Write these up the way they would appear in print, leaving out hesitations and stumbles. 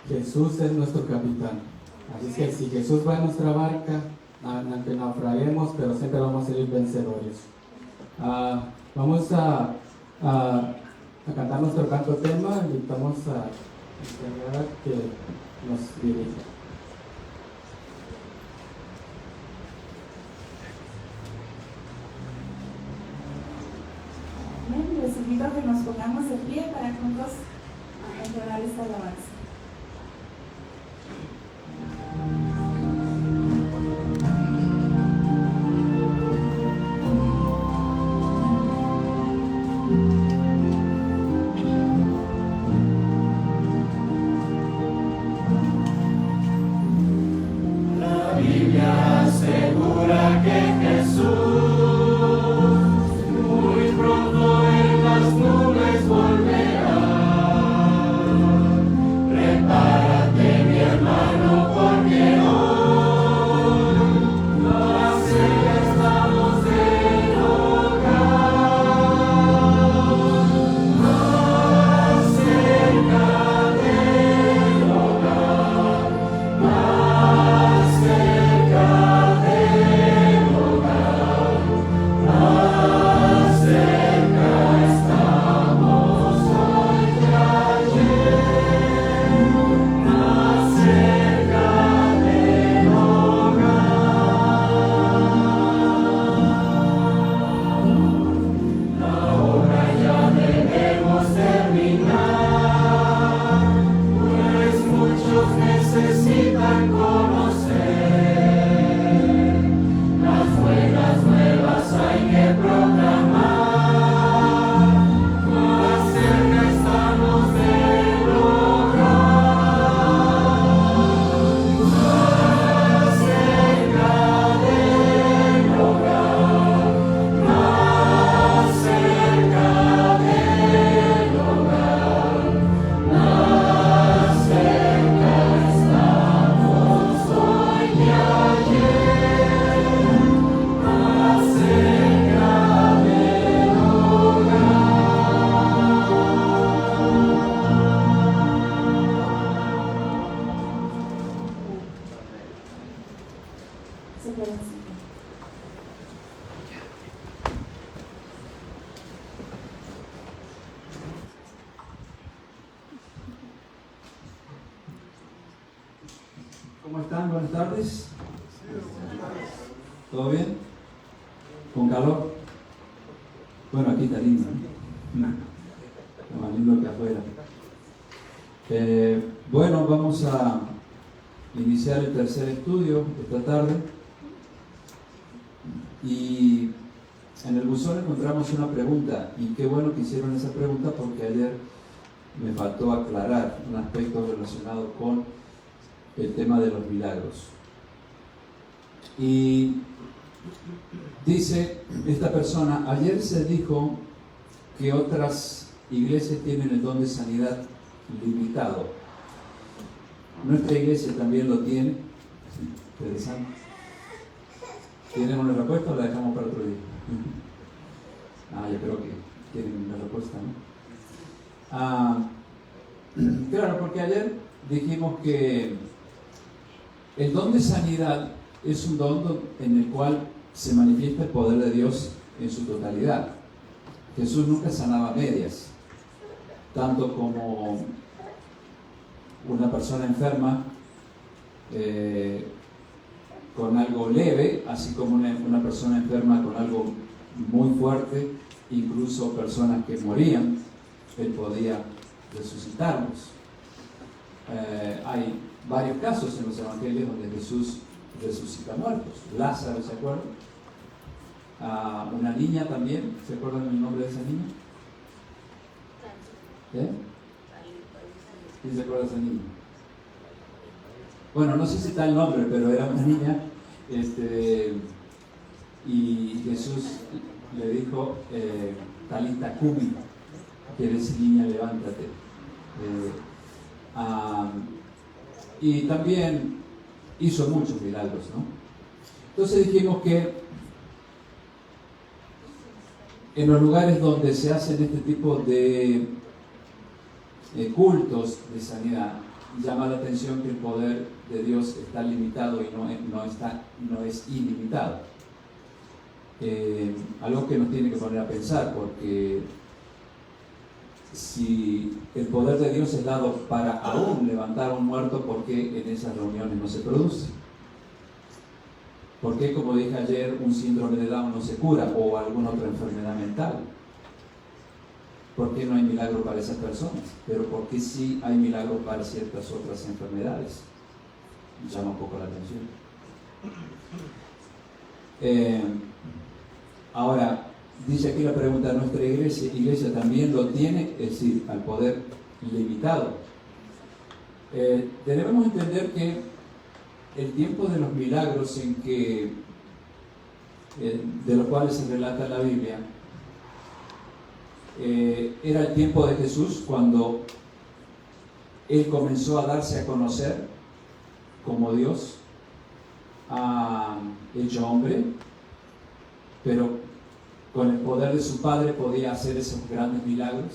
Jesús es nuestro capitán. Así es que si Jesús va en nuestra barca, aunque naufraguemos, pero siempre vamos a salir vencedores. Vamos a cantar nuestro canto tema. Invitamos a que nos dirija. Bien, les invito a que nos pongamos de pie para juntos entonar esta alabanza. La Biblia asegura que Jesús muy pronto en las nubes volverá. Prepárate, mi hermano, porque hoy más cerca estamos del hogar, más cerca del hogar, más cerca del hogar, más cerca estamos hoy que ayer, más cerca del hogar. La obra ya debemos terminar, pues muchos necesitan conocer las buenas nuevas, hay que proclamar. Más cerca estamos del hogar, más cerca del hogar, más cerca del hogar, más cerca estamos hoy que ayer, más cerca del Se pueden sentar. ¿Cómo están? Buenas tardes. ¿Todo bien? ¿Con calor? Bueno, aquí está lindo, ¿no? Está más lindo que afuera. Bueno, vamos a iniciar el tercer estudio esta tarde. Y en el buzón encontramos una pregunta. Y qué bueno que hicieron esa pregunta porque ayer me faltó aclarar un aspecto relacionado con el tema de los milagros. Y dice esta persona: ayer se dijo que otras iglesias tienen el don de sanidad limitado. Nuestra iglesia también lo tiene. Interesante. ¿Tienen una respuesta o la dejamos para otro día? Yo creo que tienen una respuesta, ¿no? Claro, porque ayer dijimos que el don de sanidad es un don en el cual se manifiesta el poder de Dios en su totalidad. Jesús nunca sanaba medias, tanto como una persona enferma con algo leve, así como una persona enferma con algo muy fuerte, incluso personas que morían, Él podía resucitarlos. Hay varios casos en los evangelios donde Jesús resucita muertos. Lázaro, ¿se acuerdan? Una niña también, ¿se acuerdan el nombre de esa niña? ¿Quién se acuerda de esa niña? Bueno, no sé si está el nombre, pero era una niña, y Jesús le dijo, Talita Cumi, quiere decir niña, levántate. Y también hizo muchos milagros, ¿no? Entonces dijimos que en los lugares donde se hacen este tipo de cultos de sanidad, llama la atención que el poder de Dios está limitado y no es ilimitado. Algo que nos tiene que poner a pensar, porque si el poder de Dios es dado para aún levantar a un muerto, ¿por qué en esas reuniones no se produce? ¿Por qué, como dije ayer, un síndrome de Down no se cura o alguna otra enfermedad mental? ¿Por qué no hay milagro para esas personas? Pero ¿por qué sí hay milagro para ciertas otras enfermedades? Llama un poco la atención. Ahora, dice aquí la pregunta, ¿nuestra iglesia también lo tiene? Es decir, al poder limitado. Debemos entender que el tiempo de los milagros de los cuales se relata la Biblia, era el tiempo de Jesús, cuando Él comenzó a darse a conocer como Dios, hecho hombre, pero con el poder de su Padre podía hacer esos grandes milagros,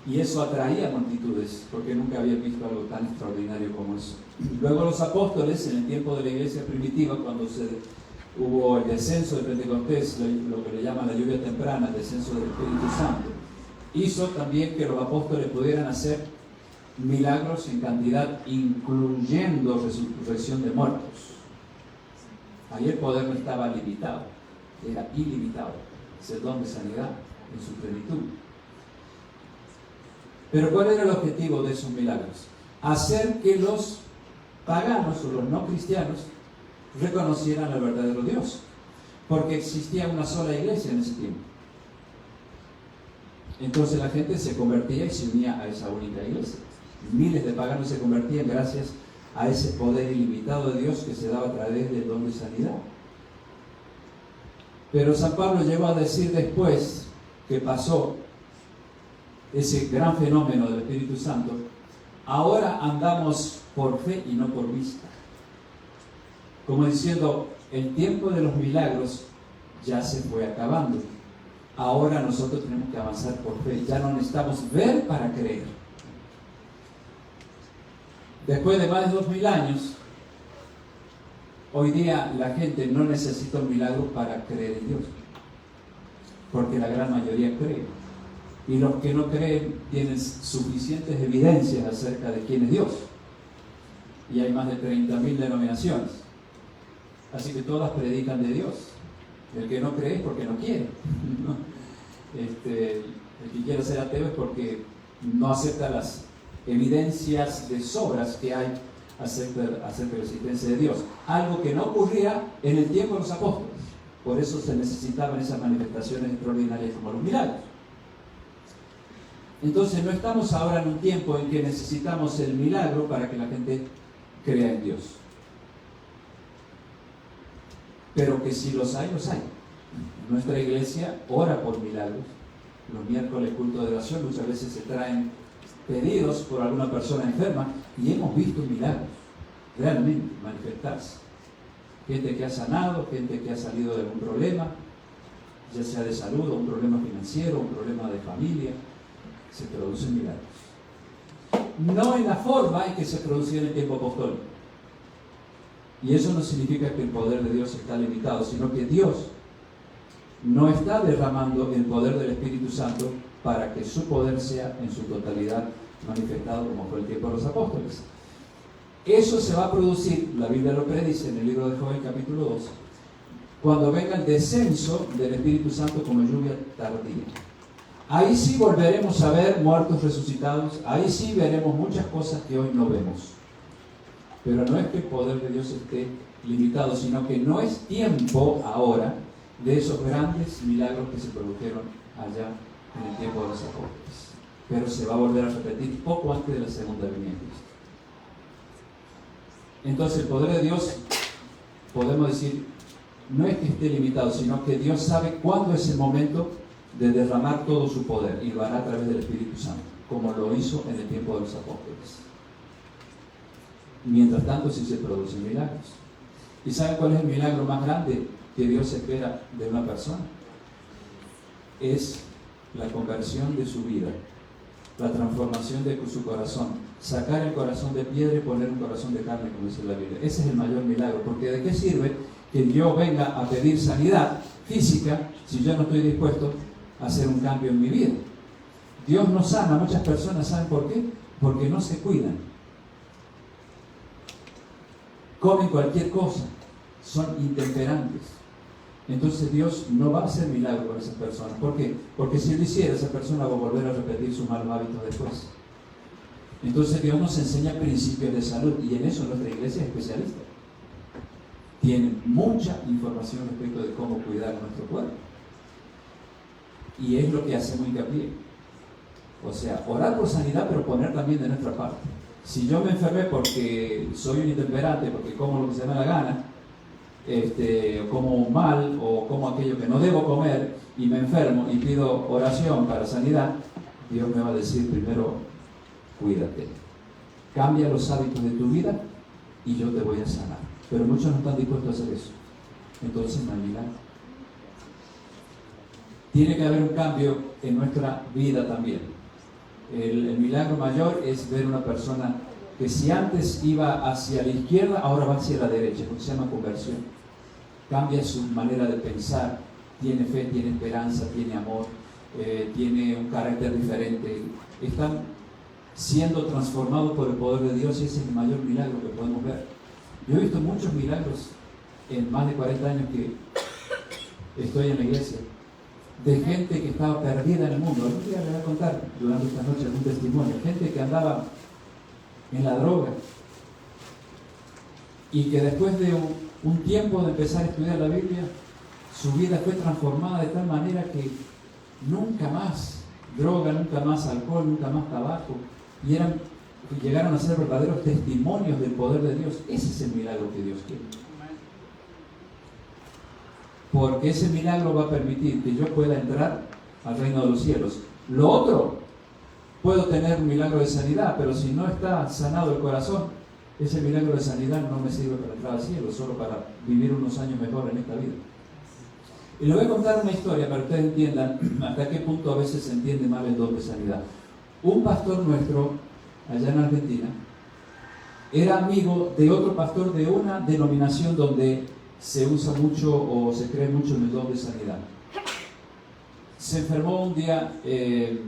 y eso atraía multitudes, porque nunca había visto algo tan extraordinario como eso. Luego los apóstoles, en el tiempo de la iglesia primitiva, cuando hubo el descenso de Pentecostés, lo que le llaman la lluvia temprana, el descenso del Espíritu Santo, hizo también que los apóstoles pudieran hacer milagros en cantidad, incluyendo resurrección de muertos. Ahí el poder no estaba limitado, era ilimitado, es el don de sanidad en su plenitud. Pero ¿cuál era el objetivo de esos milagros? Hacer que los paganos o los no cristianos reconocieran al verdadero Dios, porque existía una sola iglesia en ese tiempo. Entonces la gente se convertía y se unía a esa única iglesia. Miles de paganos se convertían gracias a ese poder ilimitado de Dios que se daba a través del don de sanidad. Pero San Pablo llegó a decir después que pasó ese gran fenómeno del Espíritu Santo, ahora andamos por fe y no por vista. Como diciendo, el tiempo de los milagros ya se fue acabando. Ahora nosotros tenemos que avanzar por fe. Ya no necesitamos ver para creer. Después de más de 2000 años, hoy día la gente no necesita un milagro para creer en Dios, porque la gran mayoría cree. Y los que no creen tienen suficientes evidencias acerca de quién es Dios. Y hay más de 30.000 denominaciones. Así que todas predican de Dios. El que no cree es porque no quiere. El que quiere ser ateo es porque no acepta las evidencias de sobras que hay acerca de la existencia de Dios. Algo que no ocurría en el tiempo de los apóstoles. Por eso se necesitaban esas manifestaciones extraordinarias como los milagros. Entonces no estamos ahora en un tiempo en que necesitamos el milagro para que la gente crea en Dios. Pero que si los hay, los hay. Nuestra iglesia ora por milagros. Los miércoles culto de oración muchas veces se traen pedidos por alguna persona enferma y hemos visto milagros realmente manifestarse. Gente que ha sanado, gente que ha salido de algún problema, ya sea de salud o un problema financiero, un problema de familia. Se producen milagros. No en la forma en que se producía en el tiempo apostólico. Y eso no significa que el poder de Dios está limitado, sino que Dios no está derramando el poder del Espíritu Santo para que su poder sea en su totalidad manifestado como fue el tiempo de los apóstoles. Eso se va a producir, la Biblia lo predice en el libro de Joel capítulo 2, cuando venga el descenso del Espíritu Santo como lluvia tardía. Ahí sí volveremos a ver muertos resucitados, ahí sí veremos muchas cosas que hoy no vemos. Pero no es que el poder de Dios esté limitado, sino que no es tiempo ahora de esos grandes milagros que se produjeron allá en el tiempo de los apóstoles. Pero se va a volver a repetir poco antes de la segunda venida de Cristo. Entonces el poder de Dios, podemos decir, no es que esté limitado, sino que Dios sabe cuándo es el momento de derramar todo su poder, y lo hará a través del Espíritu Santo, como lo hizo en el tiempo de los apóstoles. Mientras tanto, sí se producen milagros. ¿Y saben cuál es el milagro más grande que Dios espera de una persona? Es la conversión de su vida, la transformación de su corazón. sacar el corazón de piedra y poner un corazón de carne, como dice la Biblia. Ese es el mayor milagro, porque ¿de qué sirve que yo venga a pedir sanidad física si yo no estoy dispuesto a hacer un cambio en mi vida? Dios no sana a muchas personas, ¿saben por qué? Porque no se cuidan. Comen cualquier cosa, son intemperantes. Entonces Dios no va a hacer milagro con esas personas. ¿Por qué? Porque si lo hiciera, esa persona va a volver a repetir sus malos hábitos después. Entonces Dios nos enseña principios de salud, y en eso nuestra iglesia es especialista. Tiene mucha información respecto de cómo cuidar nuestro cuerpo. Y es lo que hacemos hincapié. O sea, orar por sanidad, pero poner también de nuestra parte. Si yo me enfermé porque soy un intemperante, porque como lo que se me da la gana, o como mal, o como aquello que no debo comer, y me enfermo y pido oración para sanidad, Dios me va a decir primero, cuídate, cambia los hábitos de tu vida y yo te voy a sanar. Pero muchos no están dispuestos a hacer eso. Entonces no hay milagro. Tiene que haber un cambio en nuestra vida también. El milagro mayor es ver una persona que si antes iba hacia la izquierda, ahora va hacia la derecha, porque se llama conversión. Cambia su manera de pensar, tiene fe, tiene esperanza, tiene amor, tiene un carácter diferente. Están siendo transformados por el poder de Dios, y ese es el mayor milagro que podemos ver. Yo he visto muchos milagros en más de 40 años que estoy en la iglesia, de gente que estaba perdida en el mundo. Algún día les voy a contar durante esta noche algún testimonio. Gente que andaba en la droga y que después de un tiempo de empezar a estudiar la Biblia, su vida fue transformada de tal manera que nunca más droga, nunca más alcohol, nunca más tabaco, y llegaron a ser verdaderos testimonios del poder de Dios. Ese es el milagro que Dios quiere. Porque ese milagro va a permitir que yo pueda entrar al reino de los cielos. Lo otro, puedo tener un milagro de sanidad, pero si no está sanado el corazón, ese milagro de sanidad no me sirve para entrar al cielo, solo para vivir unos años mejor en esta vida. Y les voy a contar una historia para que ustedes entiendan hasta qué punto a veces se entiende mal el don de sanidad. Un pastor nuestro, allá en Argentina, era amigo de otro pastor de una denominación donde se usa mucho o se cree mucho en el don de sanidad. Se enfermó un día él,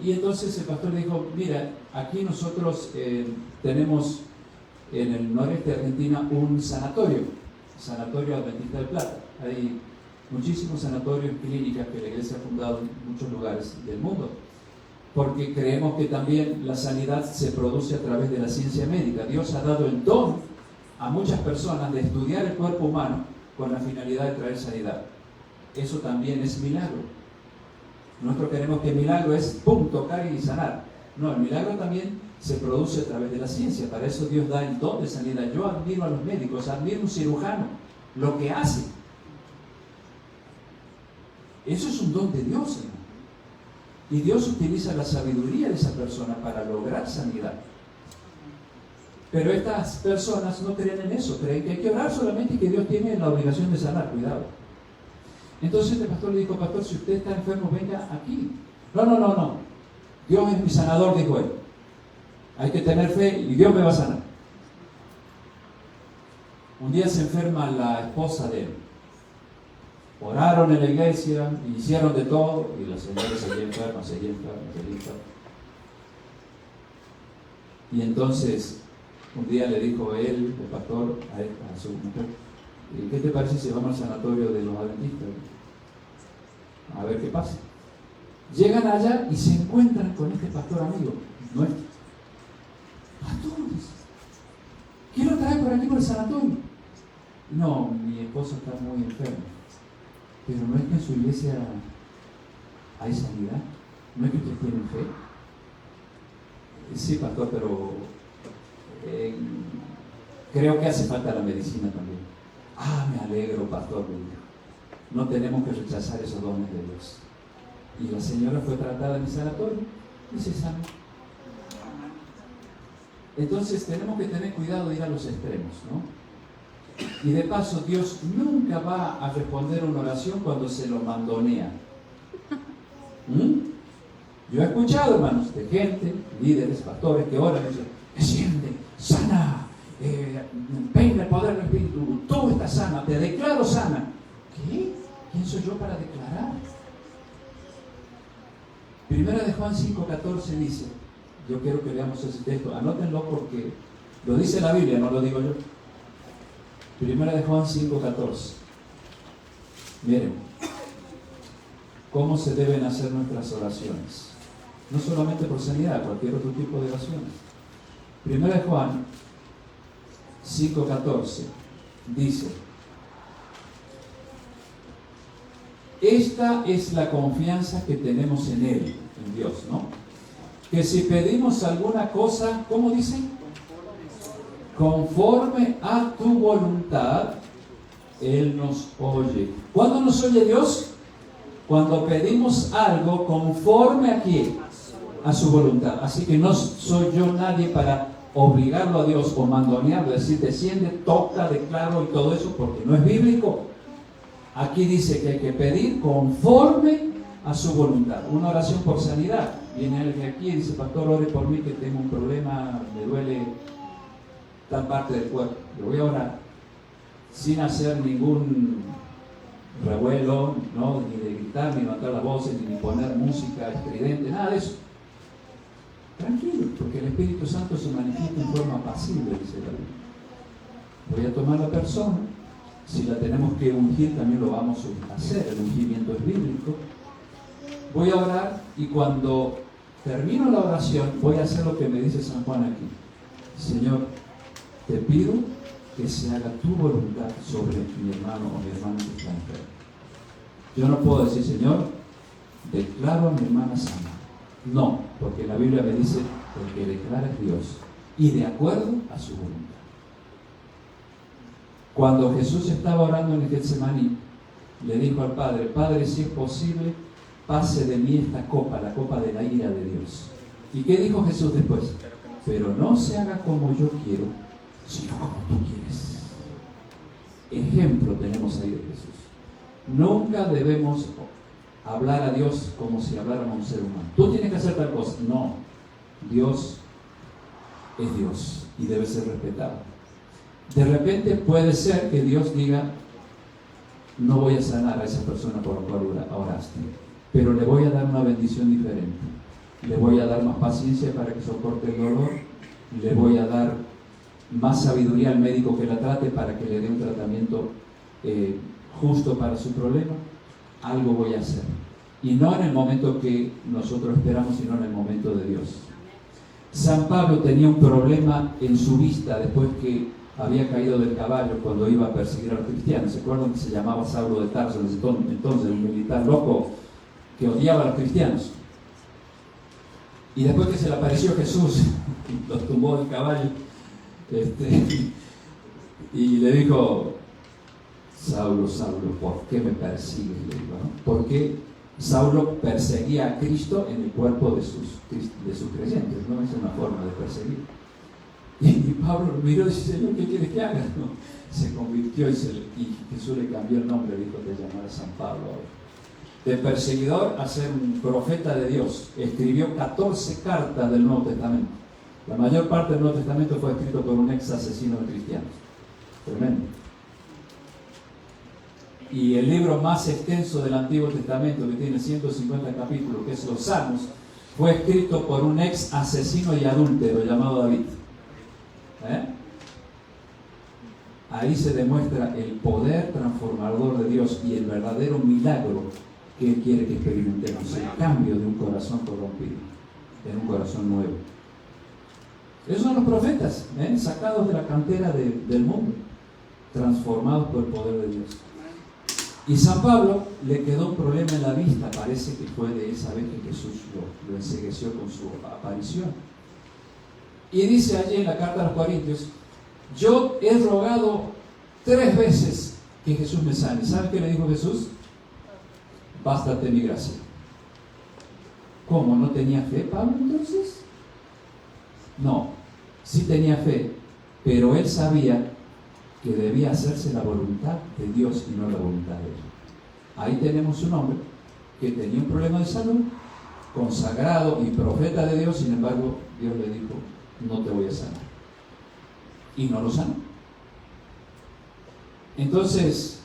y entonces el pastor le dijo: mira, aquí nosotros tenemos en el noreste de Argentina un sanatorio Adventista del Plata. Hay muchísimos sanatorios, clínicas que la iglesia ha fundado en muchos lugares del mundo, porque creemos que también la sanidad se produce a través de la ciencia médica. Dios ha dado el don a muchas personas de estudiar el cuerpo humano con la finalidad de traer sanidad. Eso también es milagro. Nosotros queremos que el milagro es pum, tocar y sanar. No, el milagro también se produce a través de la ciencia. Para eso Dios da el don de sanidad. Yo admiro a los médicos, admiro a un cirujano, lo que hace. Eso es un don de Dios, hermano. Y Dios utiliza la sabiduría de esa persona para lograr sanidad. Pero estas personas no creen en eso, creen que hay que orar solamente y que Dios tiene la obligación de sanar. Cuidado. Entonces el pastor le dijo: pastor, si usted está enfermo, venga aquí. No. Dios es mi sanador, dijo él. Hay que tener fe y Dios me va a sanar. Un día se enferma la esposa de él. Oraron en la iglesia, hicieron de todo, y la señora seguía enferma. Y entonces, un día le dijo él, el pastor, a su mujer: ¿qué te parece si vamos al sanatorio de los adventistas? A ver qué pasa. Llegan allá y se encuentran con este pastor amigo nuestro. Pastores, quiero traer por aquí por el sanatorio. No, mi esposa está muy enferma. Pero no es que en su iglesia hay sanidad, no es que ustedes tienen fe. Sí, pastor, pero creo que hace falta la medicina también. Me alegro, pastor. No tenemos que rechazar esos dones de Dios. Y la señora fue tratada en el sanatorio y se sanó. Entonces tenemos que tener cuidado de ir a los extremos, ¿no? Y de paso, Dios nunca va a responder una oración cuando se lo mandonea. Yo he escuchado, hermanos, de gente, líderes, pastores, que oran y dicen, desciende, sana, venga el poder del Espíritu, tú estás sana, te declaro sana. ¿Qué? ¿Quién soy yo para declarar? Primera de Juan 5:14 dice, yo quiero que leamos ese texto, anótenlo porque lo dice la Biblia, no lo digo yo. Primera de Juan 5:14. Miren, cómo se deben hacer nuestras oraciones. No solamente por sanidad, cualquier otro tipo de oraciones. Primera de Juan 5:14 dice, esta es la confianza que tenemos en Él, en Dios, ¿no? Que si pedimos alguna cosa, ¿cómo dice? Conforme a tu voluntad, Él nos oye. ¿Cuándo nos oye Dios? Cuando pedimos algo conforme a quién, a su voluntad. Así que no soy yo nadie para obligarlo a Dios o mandonearlo, decir desciende, toca, declaro y todo eso, porque no es bíblico. Aquí dice que hay que pedir conforme a su voluntad. Una oración por sanidad. Viene alguien aquí y dice, pastor, ore por mí que tengo un problema, me duele tal parte del cuerpo. Le voy a orar sin hacer ningún revuelo, ¿no? Ni de gritar, ni levantar las voces, ni poner música estridente, nada de eso. Tranquilo, porque el Espíritu Santo se manifiesta en forma pasible, dice la Biblia. Voy a tomar la persona, si la tenemos que ungir también lo vamos a hacer, el ungimiento es bíblico. Voy a orar y cuando termino la oración voy a hacer lo que me dice San Juan aquí. Señor, te pido que se haga tu voluntad sobre mi hermano o mi hermana que está enfermo. Yo no puedo decir, Señor, declaro a mi hermana sana. No, porque la Biblia me dice, el que declara es Dios y de acuerdo a su voluntad. Cuando Jesús estaba orando en el Getsemaní, le dijo al Padre, Padre, si es posible, pase de mí esta copa, la copa de la ira de Dios. ¿Y qué dijo Jesús después? Pero no se haga como yo quiero, sino como tú quieres. Ejemplo tenemos ahí de Jesús. Nunca debemos hablar a Dios como si habláramos a un ser humano. Tú tienes que hacer tal cosa. No, Dios es Dios y debe ser respetado. De repente puede ser que Dios diga, no voy a sanar a esa persona por la cual oraste, pero le voy a dar una bendición diferente. Le voy a dar más paciencia para que soporte el dolor, le voy a dar más sabiduría al médico que la trate para que le dé un tratamiento justo para su problema. Algo voy a hacer. Y no en el momento que nosotros esperamos, sino en el momento de Dios. San Pablo tenía un problema en su vista después que había caído del caballo cuando iba a perseguir a los cristianos. ¿Se acuerdan que se llamaba Saulo de Tarso? Entonces un militar loco que odiaba a los cristianos. Y después que se le apareció Jesús, los tumbó del caballo y le dijo, Saulo, Saulo, ¿por qué me persigues? Le dijo, ¿no? Porque Saulo perseguía a Cristo en el cuerpo de sus creyentes, ¿no? Es una forma de perseguir. Y Pablo miró y dice, Señor, ¿qué quieres que haga? No, se convirtió y Jesús le cambió el nombre, dijo, te llamarás San Pablo ahora. De perseguidor a ser un profeta de Dios. Escribió 14 cartas del Nuevo Testamento. La mayor parte del Nuevo Testamento fue escrito por un ex asesino de cristianos. Tremendo. Y el libro más extenso del Antiguo Testamento, que tiene 150 capítulos, que es los Salmos, fue escrito por un ex asesino y adúltero llamado David. Ahí se demuestra el poder transformador de Dios y el verdadero milagro que Él quiere que experimentemos, el cambio de un corazón corrompido en un corazón nuevo. Esos son los profetas, sacados de la cantera del mundo, transformados por el poder de Dios. Y San Pablo le quedó un problema en la vista, parece que fue de esa vez que Jesús lo encegueció con su aparición. Y dice allí en la carta a los Corintios, yo he rogado 3 veces que Jesús me sane. ¿Sabe qué le dijo Jesús? Bástate mi gracia. ¿Cómo? ¿No tenía fe Pablo entonces? No, sí tenía fe, pero él sabía que debía hacerse la voluntad de Dios y no la voluntad de él. Ahí tenemos un hombre que tenía un problema de salud, consagrado y profeta de Dios, sin embargo, Dios le dijo, no te voy a sanar. Y no lo sanó. Entonces,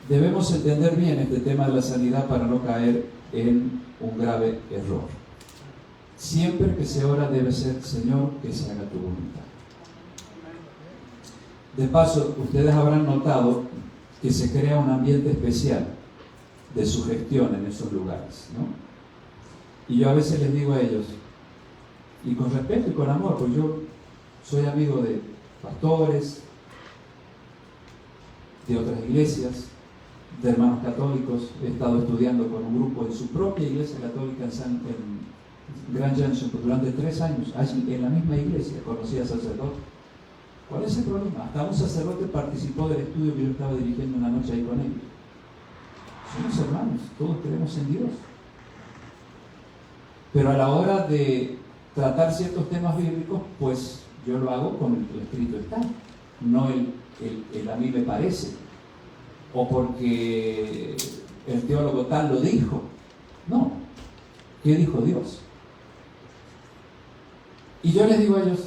debemos entender bien este tema de la sanidad para no caer en un grave error. Siempre que se ora debe ser, Señor, que se haga tu voluntad. De paso, ustedes habrán notado que se crea un ambiente especial de sugestión en esos lugares, ¿no? Y yo a veces les digo a ellos, y con respeto y con amor, pues yo soy amigo de pastores, de otras iglesias, de hermanos católicos. He estado estudiando con un grupo de su propia iglesia católica en Grand Junction durante 3 años, allí en la misma iglesia. Conocí a sacerdotes. ¿Cuál es el problema? Hasta un sacerdote participó del estudio que yo estaba dirigiendo una noche ahí con ellos. Somos hermanos, todos creemos en Dios. Pero a la hora de tratar ciertos temas bíblicos, pues yo lo hago con el escrito está, no el a mí me parece, o porque el teólogo tal lo dijo. No, ¿qué dijo Dios? Y yo les digo a ellos,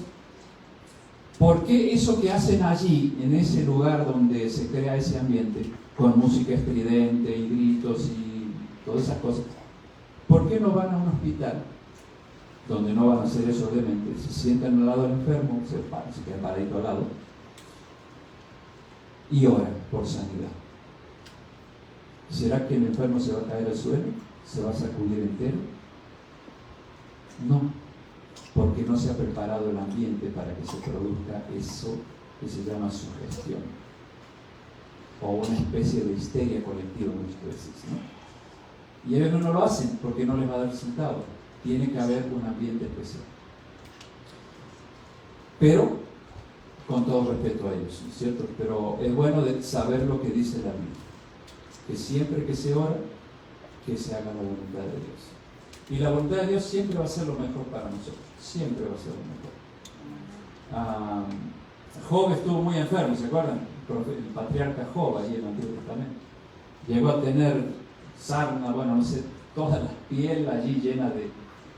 ¿por qué eso que hacen allí, en ese lugar donde se crea ese ambiente, con música estridente y gritos y todas esas cosas, por qué no van a un hospital donde no van a hacer eso de mente? Se sientan al lado del enfermo, se quedan paradito al lado y oran por sanidad. ¿Será que el enfermo se va a caer al suelo? ¿Se va a sacudir entero? No, porque no se ha preparado el ambiente para que se produzca eso que se llama sugestión, o una especie de histeria colectiva muchas veces, ¿no? Y ellos no lo hacen porque no les va a dar resultado. Tiene que haber un ambiente especial. Pero, con todo respeto a ellos, ¿cierto? Pero es bueno de saber lo que dice la Biblia. Que siempre que se ora, que se haga la voluntad de Dios. Y la voluntad de Dios siempre va a ser lo mejor para nosotros. Siempre va a ser lo mejor. Job estuvo muy enfermo, ¿se acuerdan? El patriarca Job, allí en el Antiguo Testamento. Llegó a tener sarna, bueno, no sé, toda la piel allí llena de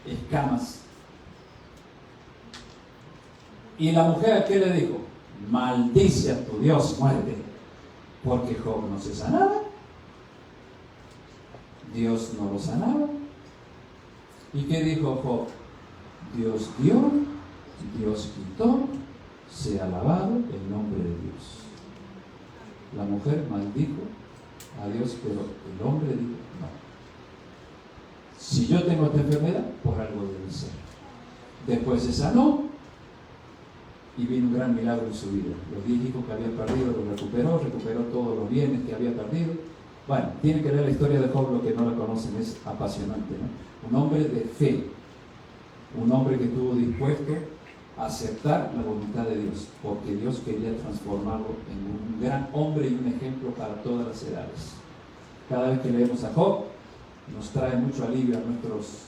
escamas. Y la mujer, ¿qué le dijo? Maldice a tu Dios, muerte, porque Job no se sanaba, Dios no lo sanaba. ¿Y qué dijo Job? Dios dio, Dios quitó, sea alabado el nombre de Dios. La mujer maldijo a Dios, pero el hombre dijo, no. Si yo tengo esta enfermedad, por algo debe ser. Después se sanó y vino un gran milagro en su vida. Los 10 hijos que había perdido los recuperó todos los bienes que había perdido. Bueno, tienen que leer la historia de Job, lo que no la conocen, es apasionante, ¿no? Un hombre de fe, un hombre que estuvo dispuesto a aceptar la voluntad de Dios, porque Dios quería transformarlo en un gran hombre y un ejemplo para todas las edades. Cada vez que leemos a Job, nos trae mucho alivio a nuestros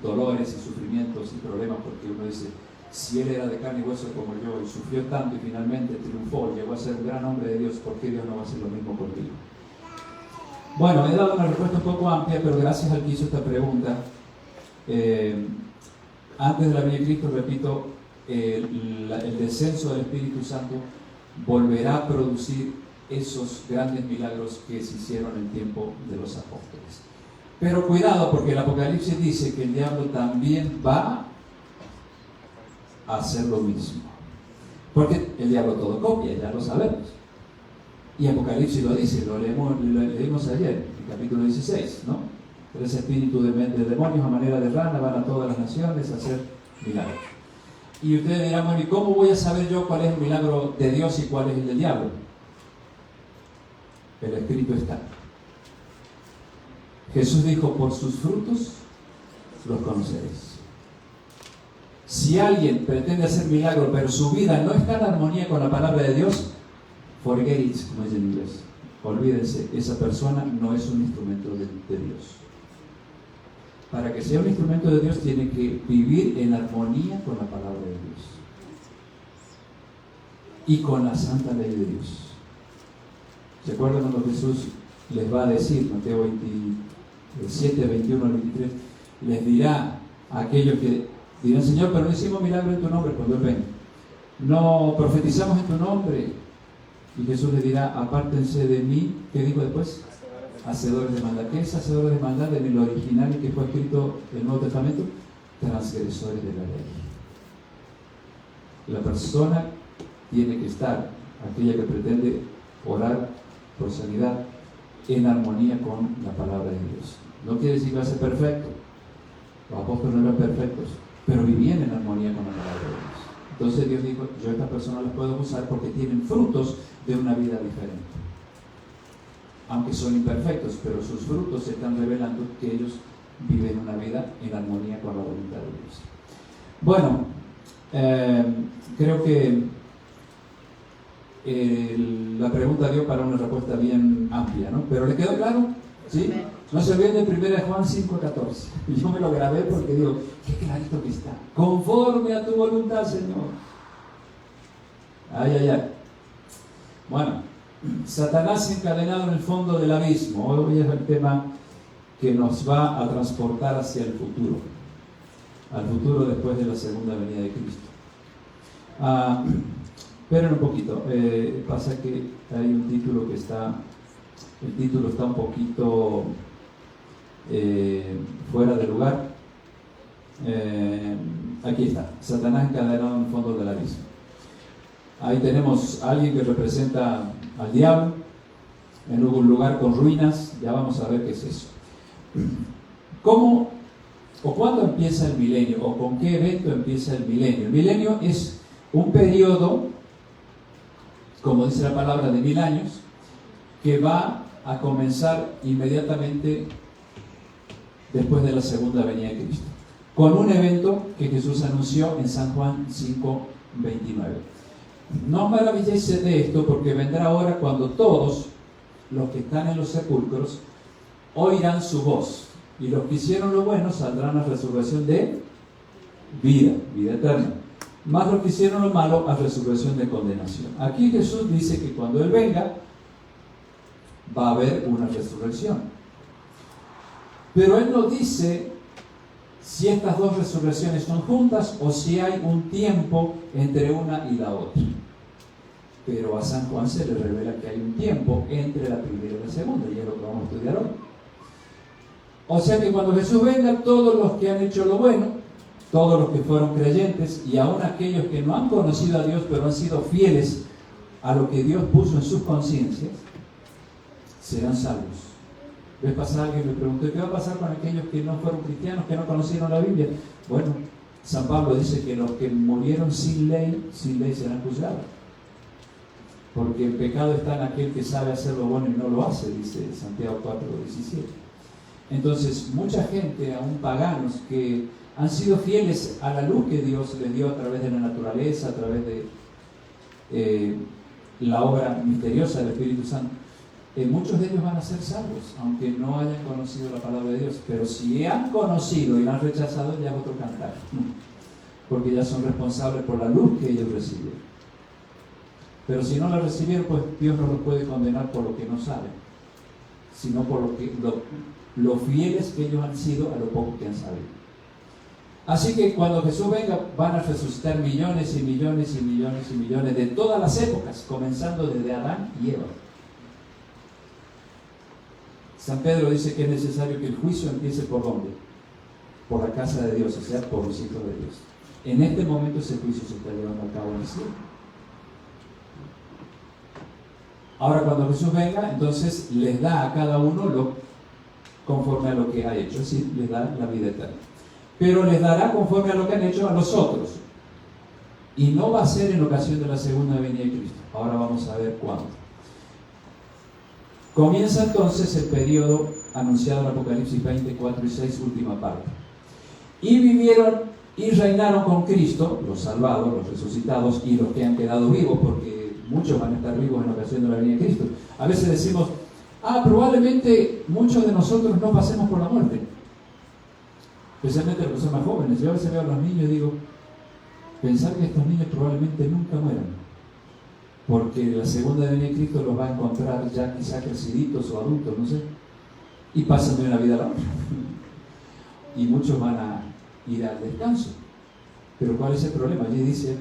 dolores y sufrimientos y problemas, porque uno dice, si él era de carne y hueso como yo y sufrió tanto y finalmente triunfó, llegó a ser un gran hombre de Dios, ¿por qué Dios no va a hacer lo mismo contigo? Bueno, he dado una respuesta un poco amplia, pero gracias al que hizo esta pregunta. Antes de la venida de Cristo, repito, el descenso del Espíritu Santo volverá a producir esos grandes milagros que se hicieron en el tiempo de los apóstoles. Pero cuidado, porque el Apocalipsis dice que el diablo también va a hacer lo mismo. Porque el diablo todo copia, ya lo sabemos. Y Apocalipsis lo dice, lo leímos ayer, en el capítulo 16, ¿no? 3 espíritus de demonios a manera de rana van a todas las naciones a hacer milagros. Y ustedes dirán, bueno, ¿y cómo voy a saber yo cuál es el milagro de Dios y cuál es el del diablo? El escrito está. Jesús dijo, por sus frutos los conoceréis. Si alguien pretende hacer milagro, pero su vida no está en armonía con la palabra de Dios, forget it, como dice en inglés. Olvídense, esa persona no es un instrumento de Dios. Para que sea un instrumento de Dios, tiene que vivir en armonía con la palabra de Dios y con la santa ley de Dios. ¿Se acuerdan cuando Jesús les va a decir, Mateo 27, 21 al 23, les dirá a aquellos que dirán, Señor, pero no hicimos milagro en tu nombre cuando Él venga. No profetizamos en tu nombre. Y Jesús le dirá, apártense de mí. ¿Qué dijo después? Hacedores de maldad. ¿Qué es hacedores de maldad en el original que fue escrito en el Nuevo Testamento? Transgresores de la ley. La persona tiene que estar, aquella que pretende orar por sanidad, en armonía con la palabra de Dios. No quiere decir que va a ser perfecto. Los apóstoles no eran perfectos, pero vivían en armonía con la palabra de Dios. Entonces Dios dijo, yo a estas personas las puedo usar porque tienen frutos de una vida diferente. Aunque son imperfectos, pero sus frutos están revelando que ellos viven una vida en armonía con la voluntad de Dios. Bueno, creo que la pregunta dio para una respuesta bien amplia, ¿no? ¿Pero le quedó claro? ¿Sí? No se olviden de 1 Juan 5:14. Yo me lo grabé porque digo, qué clarito que está. Conforme a tu voluntad, Señor. Ay, ay, ay. Bueno, Satanás encadenado en el fondo del abismo. Hoy es el tema que nos va a transportar hacia el futuro. Al futuro después de la segunda venida de Cristo. Esperen un poquito. Pasa que hay un título que está... El título está un poquito fuera de lugar. Aquí está, Satanás encadenado en el fondo del abismo. Ahí tenemos a alguien que representa al diablo en un lugar con ruinas. Ya vamos a ver qué es eso. ¿Cómo o cuándo empieza el milenio? ¿O con qué evento empieza el milenio? El milenio es un periodo, como dice la palabra, de 1000 años, que va a comenzar inmediatamente después de la segunda venida de Cristo, con un evento que Jesús anunció en San Juan 5:29. No os maravilléis de esto, porque vendrá hora cuando todos los que están en los sepulcros oirán su voz, y los que hicieron lo bueno saldrán a resurrección de vida eterna, mas los que hicieron lo malo a resurrección de condenación. Aquí Jesús dice que cuando Él venga va a haber una resurrección, pero Él no dice si estas dos resurrecciones son juntas o si hay un tiempo entre una y la otra. Pero a San Juan se le revela que hay un tiempo entre la primera y la segunda, y es lo que vamos a estudiar hoy. O sea que cuando Jesús venga, todos los que han hecho lo bueno, todos los que fueron creyentes, y aún aquellos que no han conocido a Dios pero han sido fieles a lo que Dios puso en sus conciencias, serán salvos. ¿Ves pasar alguien me preguntó, ¿qué va a pasar con aquellos que no fueron cristianos, que no conocieron la Biblia? Bueno, San Pablo dice que los que murieron sin ley serán juzgados. Porque el pecado está en aquel que sabe hacer lo bueno y no lo hace, dice Santiago 4:17. Entonces, mucha gente, aún paganos, que han sido fieles a la luz que Dios les dio a través de la naturaleza, a través de la obra misteriosa del Espíritu Santo, muchos de ellos van a ser salvos, aunque no hayan conocido la palabra de Dios. Pero si han conocido y la han rechazado, ya es otro cantar, porque ya son responsables por la luz que ellos recibieron. Pero si no la recibieron, pues Dios no los puede condenar por lo que no saben, sino por lo fieles que ellos han sido a lo poco que han sabido. Así que cuando Jesús venga, van a resucitar millones y millones y millones y millones de todas las épocas, comenzando desde Adán y Eva. San Pedro dice que es necesario que el juicio empiece ¿por dónde? Por la casa de Dios, o sea, por los hijos de Dios. En este momento ese juicio se está llevando a cabo en el cielo. Ahora cuando Jesús venga, entonces les da a cada uno conforme a lo que ha hecho, es decir, les da la vida eterna. Pero les dará conforme a lo que han hecho a los otros. Y no va a ser en ocasión de la segunda venida de Cristo. Ahora vamos a ver cuándo. Comienza entonces el periodo anunciado en Apocalipsis 24 y 6, última parte. Y vivieron y reinaron con Cristo, los salvados, los resucitados y los que han quedado vivos, porque muchos van a estar vivos en ocasión de la venida de Cristo. A veces decimos, probablemente muchos de nosotros no pasemos por la muerte, especialmente los que son más jóvenes. Yo a veces veo a los niños y digo, pensar que estos niños probablemente nunca mueran, porque la segunda venida de Cristo los va a encontrar ya quizá creciditos o adultos, no sé, y pasan de una vida a la otra. y muchos van a ir al descanso. Pero ¿cuál es el problema? Allí dice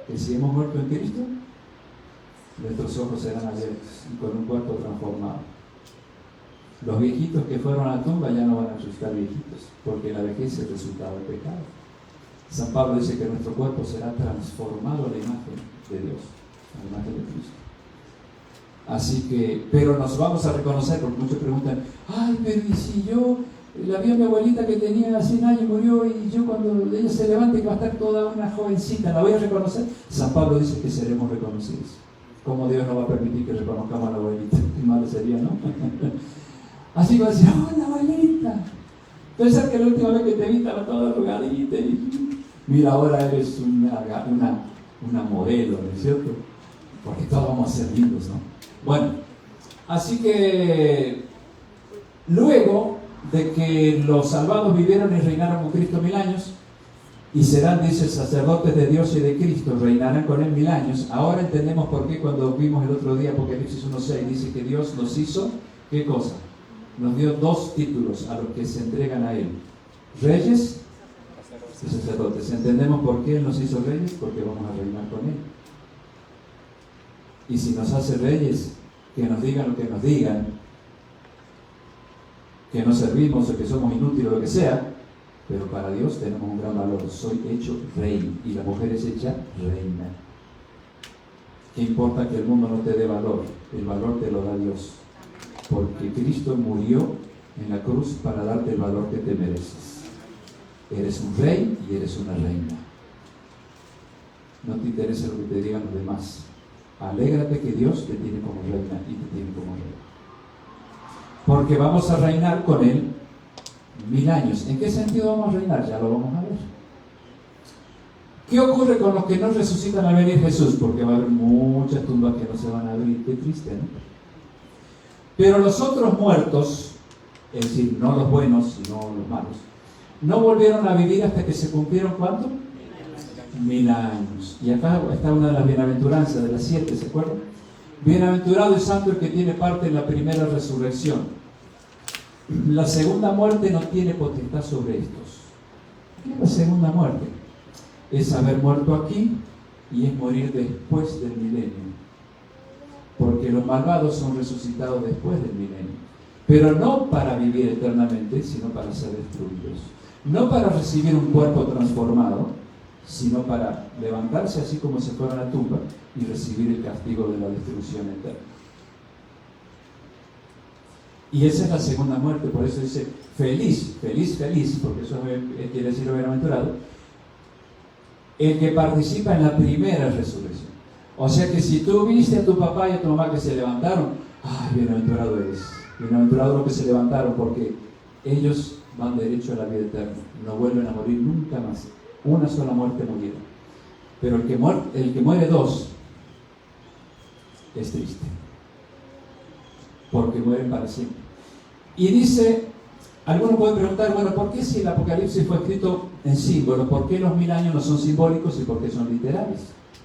que si hemos muerto en Cristo, nuestros ojos serán abiertos y con un cuerpo transformado. Los viejitos que fueron a la tumba ya no van a resultar viejitos, porque la vejez es el resultado del pecado. San Pablo dice que nuestro cuerpo será transformado a la imagen de Dios, a la imagen de Cristo. Así que, pero nos vamos a reconocer, porque muchos preguntan, ay, pero ¿y si yo la vi a mi abuelita que tenía 100 años y murió, y yo cuando ella se levante que va a estar toda una jovencita, ¿la voy a reconocer? San Pablo dice que seremos reconocidos. ¿Cómo Dios no va a permitir que reconozcamos a la abuelita? Qué malo sería, ¿no? Así va a decir, ¡hola, abuelita! Pensar que la última vez que te vi estaba toda arrugadita y mira, ahora eres una modelo, ¿no es cierto? Porque todos vamos a ser lindos, ¿no? Bueno, así que luego de que los salvados vivieron y reinaron con Cristo 1000 años, y serán, dice, sacerdotes de Dios y de Cristo, reinarán con Él 1000 años. Ahora entendemos por qué cuando vimos el otro día Apocalipsis 1:6 dice que Dios nos hizo, ¿qué cosa? Nos dio 2 títulos a los que se entregan a Él: reyes y sacerdotes. ¿Entendemos por qué Él nos hizo reyes? Porque vamos a reinar con Él. Y si nos hace reyes, que nos digan lo que nos digan, que no servimos o que somos inútiles o lo que sea, pero para Dios tenemos un gran valor. Soy hecho rey y la mujer es hecha reina. ¿Qué importa que el mundo no te dé valor? El valor te lo da Dios, porque Cristo murió en la cruz para darte el valor que te mereces. Eres un rey y eres una reina. No te interesa lo que te digan los demás. Alégrate que Dios te tiene como reina y te tiene como rey. Porque vamos a reinar con Él 1000 años. ¿En qué sentido vamos a reinar? Ya lo vamos a ver. ¿Qué ocurre con los que no resucitan al venir Jesús? Porque va a haber muchas tumbas que no se van a abrir. Qué triste, ¿no? Pero los otros muertos, es decir, no los buenos, sino los malos, no volvieron a vivir hasta que se cumplieron, ¿cuánto? 1000 años. Y acá está una de las bienaventuranzas, de las 7, ¿se acuerdan? Bienaventurado y santo el que tiene parte en la primera resurrección. La segunda muerte no tiene potestad sobre estos. ¿Qué es la segunda muerte? Es haber muerto aquí y es morir después del milenio. Porque los malvados son resucitados después del milenio. Pero no para vivir eternamente, sino para ser destruidos. No para recibir un cuerpo transformado, sino para levantarse así como se fueron a la tumba y recibir el castigo de la destrucción eterna. Y esa es la segunda muerte, por eso dice feliz, feliz, feliz, porque eso quiere decir bienaventurado, el que participa en la primera resurrección. O sea que si tú viste a tu papá y a tu mamá que se levantaron, ¡ay, bienaventurado eres! Bienaventurado los que se levantaron, porque ellos van derecho a la vida eterna, no vuelven a morir nunca más. Una sola muerte murieron. Pero el que muere 2 es triste, porque mueren para siempre. Y dice, algunos pueden preguntar, bueno, ¿por qué si el Apocalipsis fue escrito en símbolos, por qué los 1000 años no son simbólicos y por qué son literales?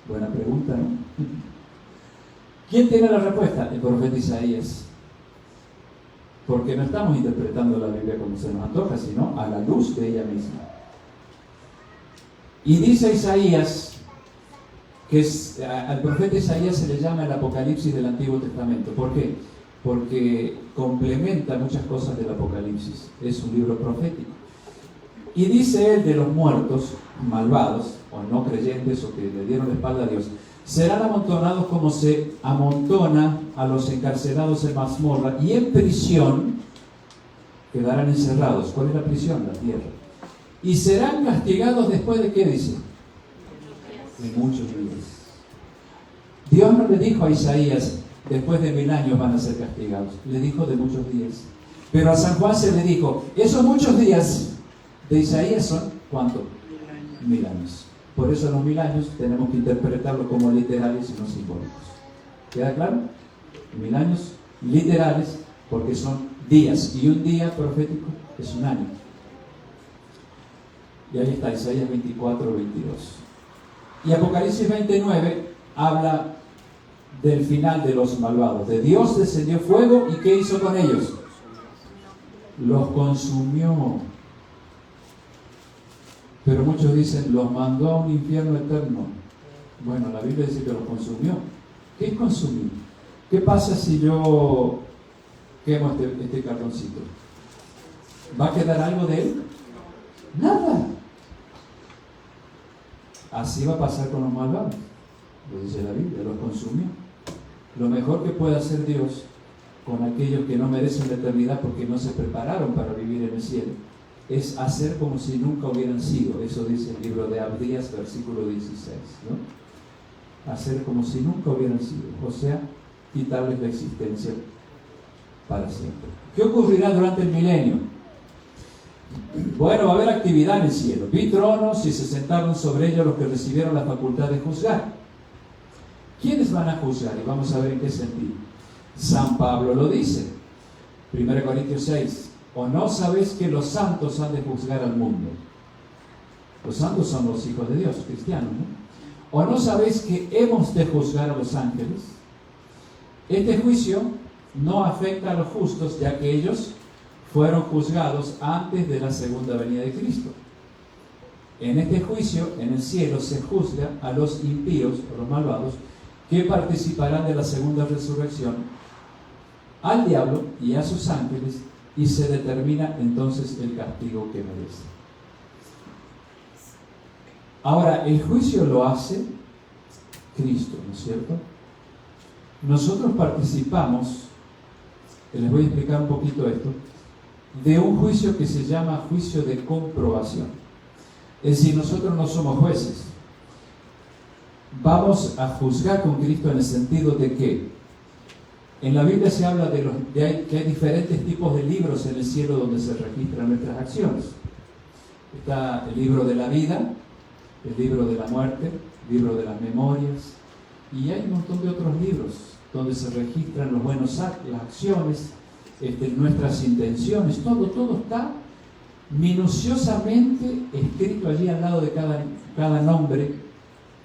Buena pregunta, ¿no? ¿Quién tiene la respuesta? El profeta Isaías. Porque no estamos interpretando la Biblia como se nos antoja, sino a la luz de ella misma. Y dice Isaías, que al profeta Isaías se le llama el Apocalipsis del Antiguo Testamento. ¿Por qué? Porque complementa muchas cosas del Apocalipsis. Es un libro profético. Y dice él de los muertos, malvados, o no creyentes, o que le dieron la espalda a Dios, serán amontonados como se amontona a los encarcelados en mazmorra, y en prisión quedarán encerrados. ¿Cuál es la prisión? La tierra. Y serán castigados después de ¿qué dice? De muchos días. Dios no le dijo a Isaías, después de 1000 años van a ser castigados. Le dijo de muchos días. Pero a San Juan se le dijo, esos muchos días de Isaías son, ¿cuánto? 1000 años. Por eso los 1000 años tenemos que interpretarlo como literales y no simbólicos. ¿Queda claro? 1000 años literales porque son días. Y un día profético es un año. Y ahí está, Isaías 24, 22. Y Apocalipsis 29 habla del final de los malvados. De Dios descendió fuego, ¿y qué hizo con ellos? Los consumió. Pero muchos dicen, los mandó a un infierno eterno. Bueno, la Biblia dice que los consumió. ¿Qué es consumir? ¿Qué pasa si yo quemo este cartoncito? ¿Va a quedar algo de él? Nada. Así va a pasar con los malvados. Lo dice la Biblia, los consumió. Lo mejor que puede hacer Dios con aquellos que no merecen la eternidad porque no se prepararon para vivir en el cielo es hacer como si nunca hubieran sido. Eso dice el libro de Abdías, versículo 16, ¿no? Hacer como si nunca hubieran sido, o sea, quitarles la existencia para siempre. ¿Qué ocurrirá durante el milenio? Bueno, va a haber actividad en el cielo. Vi tronos y se sentaron sobre ellos los que recibieron la facultad de juzgar. ¿Quiénes van a juzgar? Y vamos a ver en qué sentido. San Pablo lo dice, 1 Corintios 6. ¿O no sabéis que los santos han de juzgar al mundo? Los santos son los hijos de Dios, cristianos, ¿no? ¿O no sabéis que hemos de juzgar a los ángeles? Este juicio no afecta a los justos, ya que ellos fueron juzgados antes de la segunda venida de Cristo. En este juicio, en el cielo, se juzga a los impíos, o los malvados, que participarán de la segunda resurrección, al diablo y a sus ángeles, y se determina entonces el castigo que merece. Ahora, el juicio lo hace Cristo, ¿no es cierto? Nosotros participamos, les voy a explicar un poquito esto, de un juicio que se llama juicio de comprobación. Es decir, nosotros no somos jueces. Vamos a juzgar con Cristo en el sentido de que en la Biblia se habla de que hay diferentes tipos de libros en el cielo donde se registran nuestras acciones. Está el libro de la vida, el libro de la muerte, el libro de las memorias, y hay un montón de otros libros donde se registran los buenos actos, las acciones, nuestras intenciones, todo está minuciosamente escrito allí al lado de cada nombre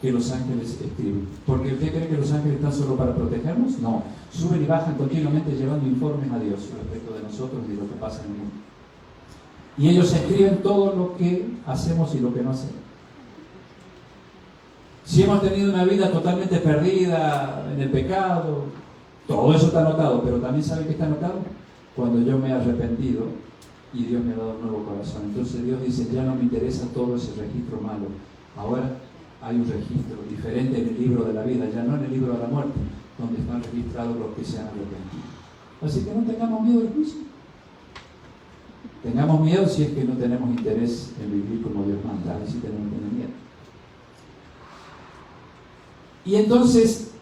que los ángeles escriben. Porque ¿usted cree que los ángeles están solo para protegernos? No, suben y bajan continuamente llevando informes a Dios respecto de nosotros y de lo que pasa en el mundo. Y ellos escriben todo lo que hacemos y lo que no hacemos. Si hemos tenido una vida totalmente perdida en el pecado, todo eso está anotado, pero también ¿sabe qué está anotado? Cuando yo me he arrepentido y Dios me ha dado un nuevo corazón. Entonces Dios dice, ya no me interesa todo ese registro malo. Ahora hay un registro diferente en el libro de la vida, ya no en el libro de la muerte, donde están registrados los que se han arrepentido. Así que no tengamos miedo del juicio. Tengamos miedo si es que no tenemos interés en vivir como Dios manda, ahí sí tenemos que tener miedo. Y entonces,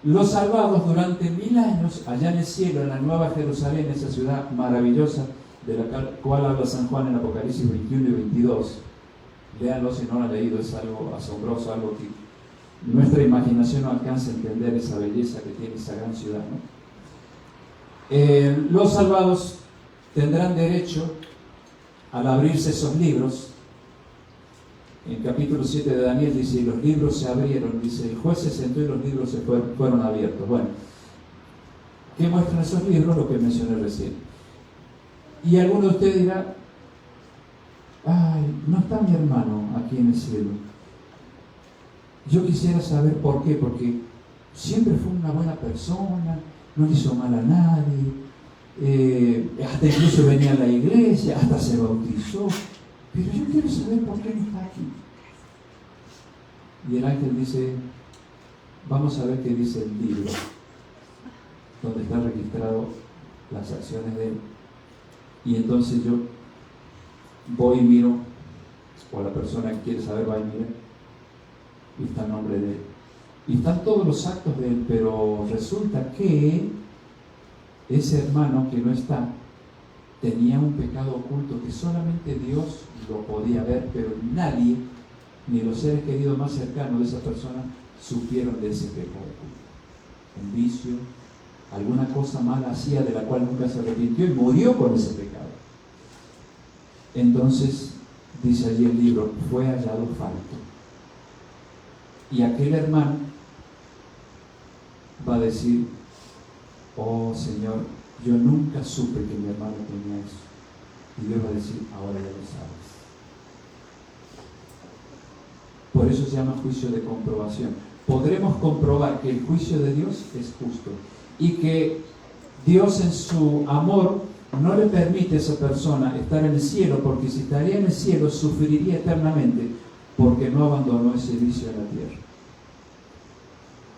los salvados durante 1000 años, allá en el cielo, en la Nueva Jerusalén, esa ciudad maravillosa, de la cual habla San Juan en Apocalipsis 21 y 22, léanlo si no lo han leído, es algo asombroso, algo que nuestra imaginación no alcanza a entender esa belleza que tiene esa gran ciudad, ¿no? Los salvados tendrán derecho, al abrirse esos libros, en capítulo 7 de Daniel dice, y los libros se abrieron, dice, el juez se sentó y los libros se fueron abiertos. Bueno, ¿qué muestran esos libros? Lo que mencioné recién. Y alguno de ustedes dirá, ay, no está mi hermano aquí en el cielo. Yo quisiera saber por qué, porque siempre fue una buena persona, no hizo mal a nadie, hasta incluso venía a la iglesia, hasta se bautizó, pero yo quiero saber por qué no está aquí. Y el ángel dice, vamos a ver qué dice el libro, donde está registrado las acciones de él. Y entonces yo voy y miro, o la persona que quiere saber va y mira, y está el nombre de él. Y están todos los actos de él, pero resulta que ese hermano que no está, tenía un pecado oculto que solamente Dios lo podía ver, pero nadie, ni los seres queridos más cercanos de esa persona, supieron de ese pecado oculto. Un vicio, alguna cosa mala hacía de la cual nunca se arrepintió y murió con ese pecado. Entonces, dice allí el libro, fue hallado falto. Y aquel hermano va a decir, oh Señor, yo nunca supe que mi hermano tenía eso. Y Dios va a decir, ahora ya lo sabes. se llama juicio de comprobación. Podremos comprobar que el juicio de Dios es justo y que Dios en su amor no le permite a esa persona estar en el cielo, porque si estaría en el cielo sufriría eternamente porque no abandonó ese vicio en la tierra.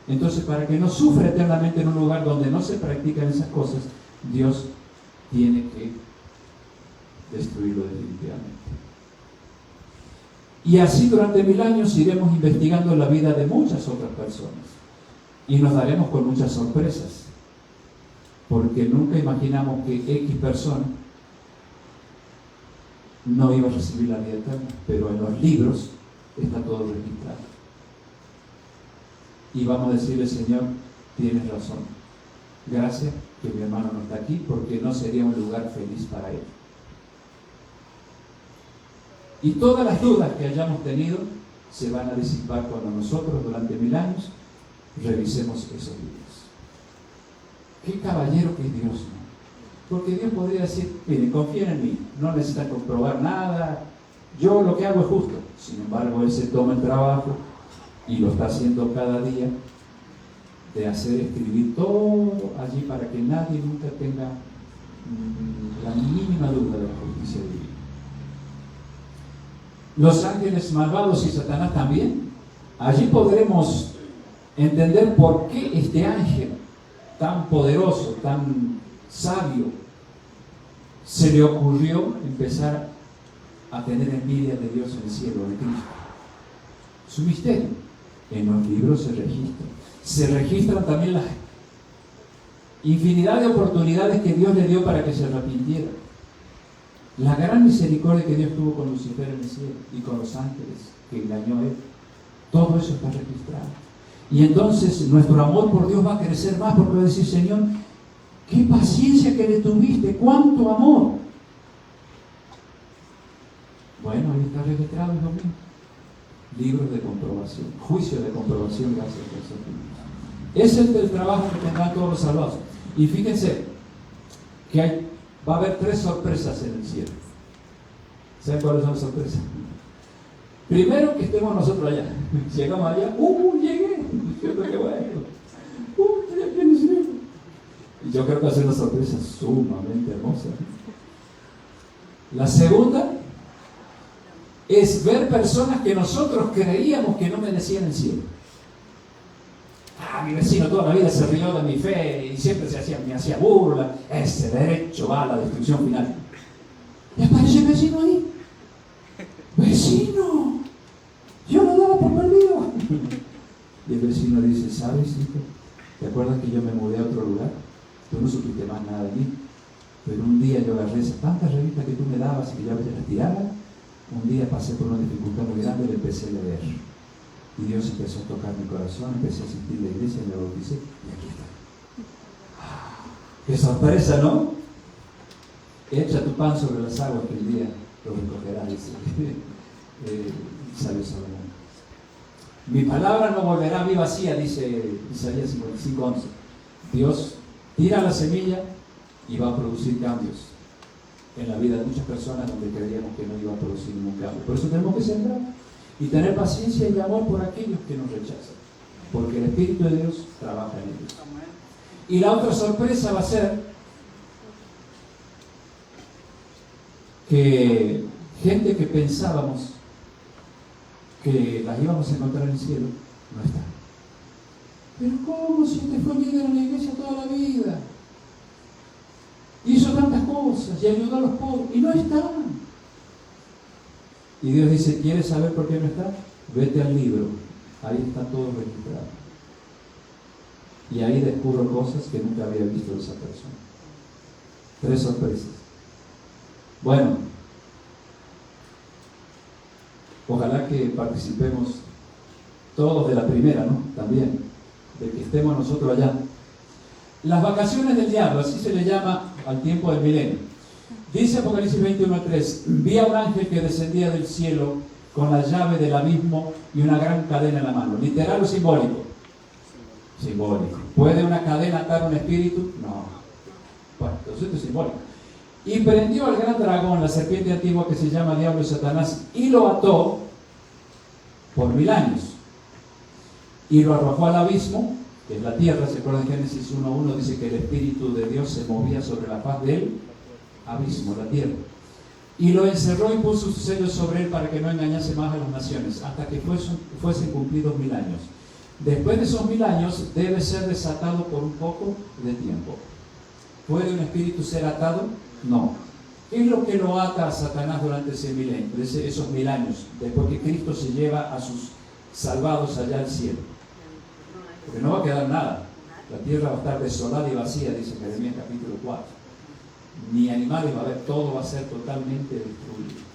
Entonces, para que no sufra eternamente en un lugar donde no se practican esas cosas, Dios tiene que destruirlo definitivamente. Y así durante 1000 años iremos investigando la vida de muchas otras personas y nos daremos con muchas sorpresas, porque nunca imaginamos que X persona no iba a recibir la vida eterna, pero en los libros está todo registrado. Y vamos a decirle: Señor, tienes razón, gracias que mi hermano no está aquí, porque no sería un lugar feliz para él. Y todas las dudas que hayamos tenido se van a disipar cuando nosotros durante 1000 años revisemos esos libros. Qué caballero que es Dios, ¿no? Porque Dios podría decir: miren, confíen en mí, no necesitan comprobar nada, yo lo que hago es justo. Sin embargo, Él se toma el trabajo y lo está haciendo cada día de hacer escribir todo allí para que nadie nunca tenga la mínima duda de la justicia divina. Los ángeles malvados y Satanás también. Allí podremos entender por qué este ángel tan poderoso, tan sabio, se le ocurrió empezar a tener envidia de Dios en el cielo, de Cristo. Es un misterio. En los libros se registran. Se registran también las infinidad de oportunidades que Dios le dio para que se arrepintiera. La gran misericordia que Dios tuvo con Lucifer en el cielo y con los ángeles que engañó a él. Todo eso está registrado. Y entonces nuestro amor por Dios va a crecer más, porque va a decir: Señor, qué paciencia que le tuviste, cuánto amor. Bueno, ahí está registrado, hijo mío. Libros de comprobación, juicio de comprobación, gracias por ser libros. Ese es el trabajo que tendrán todos los salvados. Y fíjense que va a haber 3 sorpresas en el cielo. ¿Saben cuáles son las sorpresas? Primero, que estemos nosotros allá. Llegamos allá, llegué. Yo creo que bueno. Estoy aquí en el cielo. Y yo creo que va a ser una sorpresa sumamente hermosa. La segunda es ver personas que nosotros creíamos que no merecían el cielo. Mi vecino toda la vida se rió de mi fe y siempre me hacía burla. Ese derecho va a la destrucción final. Y aparece el vecino ahí. ¡Vecino! Yo lo daba por perdido. Y el vecino dice: ¿sabes, hijo? ¿Te acuerdas que yo me mudé a otro lugar? Tú no supiste más nada de mí. Pero un día yo agarré esas tantas revistas que tú me dabas y que yo a veces las tiraba. Un día pasé por una dificultad muy grande y le empecé a leer. Y Dios empezó a tocar mi corazón, empecé a sentir la iglesia, me bauticé y aquí está. ¡Qué sorpresa!, ¿no? Echa tu pan sobre las aguas que el día lo recogerá, dice sabio Salomón. Mi palabra no volverá a mí vacía, dice Isaías 55:11. Dios tira la semilla y va a producir cambios en la vida de muchas personas donde creíamos que no iba a producir ningún cambio. Por eso tenemos que sembrar y tener paciencia y amor por aquellos que nos rechazan, porque el Espíritu de Dios trabaja en ellos. Y la otra sorpresa va a ser que gente que pensábamos que las íbamos a encontrar en el cielo, no están. Pero ¿cómo? Si usted fue líder en la iglesia toda la vida, hizo tantas cosas y ayudó a los pobres, y no están. Y Dios dice: ¿quieres saber por qué no están? Vete al libro, ahí está todo registrado. Y ahí descubro cosas que nunca había visto de esa persona. 3 sorpresas. Bueno, ojalá que participemos todos de la primera, ¿no? También, de que estemos nosotros allá. Las vacaciones del diablo, así se le llama al tiempo del milenio. Dice Apocalipsis 21:3: vi a un ángel que descendía del cielo con la llave del abismo y una gran cadena en la mano. ¿Literal o simbólico? Simbólico. ¿Puede una cadena atar un espíritu? No. Bueno, entonces esto es simbólico. Y prendió al gran dragón, la serpiente antigua que se llama Diablo y Satanás, y lo ató por 1000 años. Y lo arrojó al abismo, que es la tierra. ¿Se acuerdan? En Génesis 1:1 dice que el Espíritu de Dios se movía sobre la faz del abismo, la tierra. Y lo encerró y puso sus sellos sobre él para que no engañase más a las naciones, hasta que fuesen cumplidos 1000 años. Después de esos 1000 años debe ser desatado por un poco de tiempo. ¿Puede un espíritu ser atado? No. ¿Qué es lo que lo ata a Satanás durante esos 1000 años? Después que Cristo se lleva a sus salvados allá al cielo. Porque no va a quedar nada. La tierra va a estar desolada y vacía, dice Jeremías capítulo 4. Ni animales va a haber, todo va a ser totalmente destruido.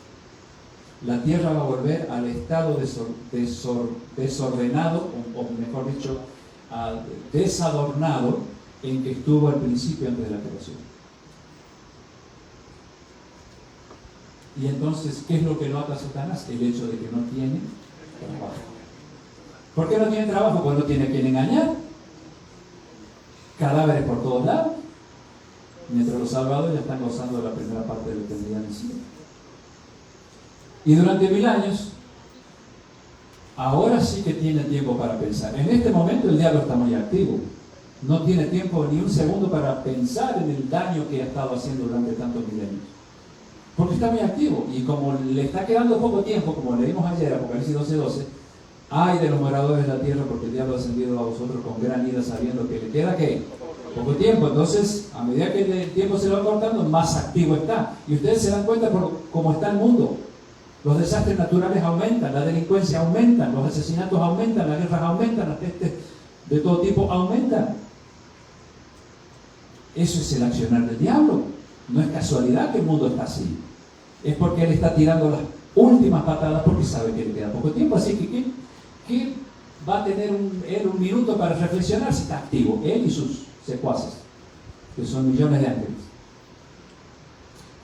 La tierra va a volver al estado desordenado, o mejor dicho, desadornado en que estuvo al principio antes de la creación. Y entonces, ¿qué es lo que lo ata a Satanás? El hecho de que no tiene trabajo. ¿Por qué no tiene trabajo? Pues no tiene a quien engañar. Cadáveres por todos lados. Mientras los salvados ya están gozando de la primera parte de la eternidad en el cielo. Y durante 1000 años, ahora sí que tiene tiempo para pensar. En este momento el diablo está muy activo. No tiene tiempo ni un segundo para pensar en el daño que ha estado haciendo durante tantos milenios. Porque está muy activo. Y como le está quedando poco tiempo, como leímos ayer, Apocalipsis 12:12, ay de los moradores de la tierra, porque el diablo ha descendido a vosotros con gran ira, sabiendo que le queda ¿qué? Poco tiempo. Entonces, a medida que el tiempo se va cortando, más activo está. Y ustedes se dan cuenta por cómo está el mundo. Los desastres naturales aumentan, la delincuencia aumenta, los asesinatos aumentan, las guerras aumentan, las pestes de todo tipo aumentan. Eso es el accionar del diablo. No es casualidad que el mundo está así. Es porque él está tirando las últimas patadas porque sabe que le queda poco tiempo. Así que, ¿qué va a tener él un minuto para reflexionar si está activo? Él y sus secuaces, que son millones de ángeles.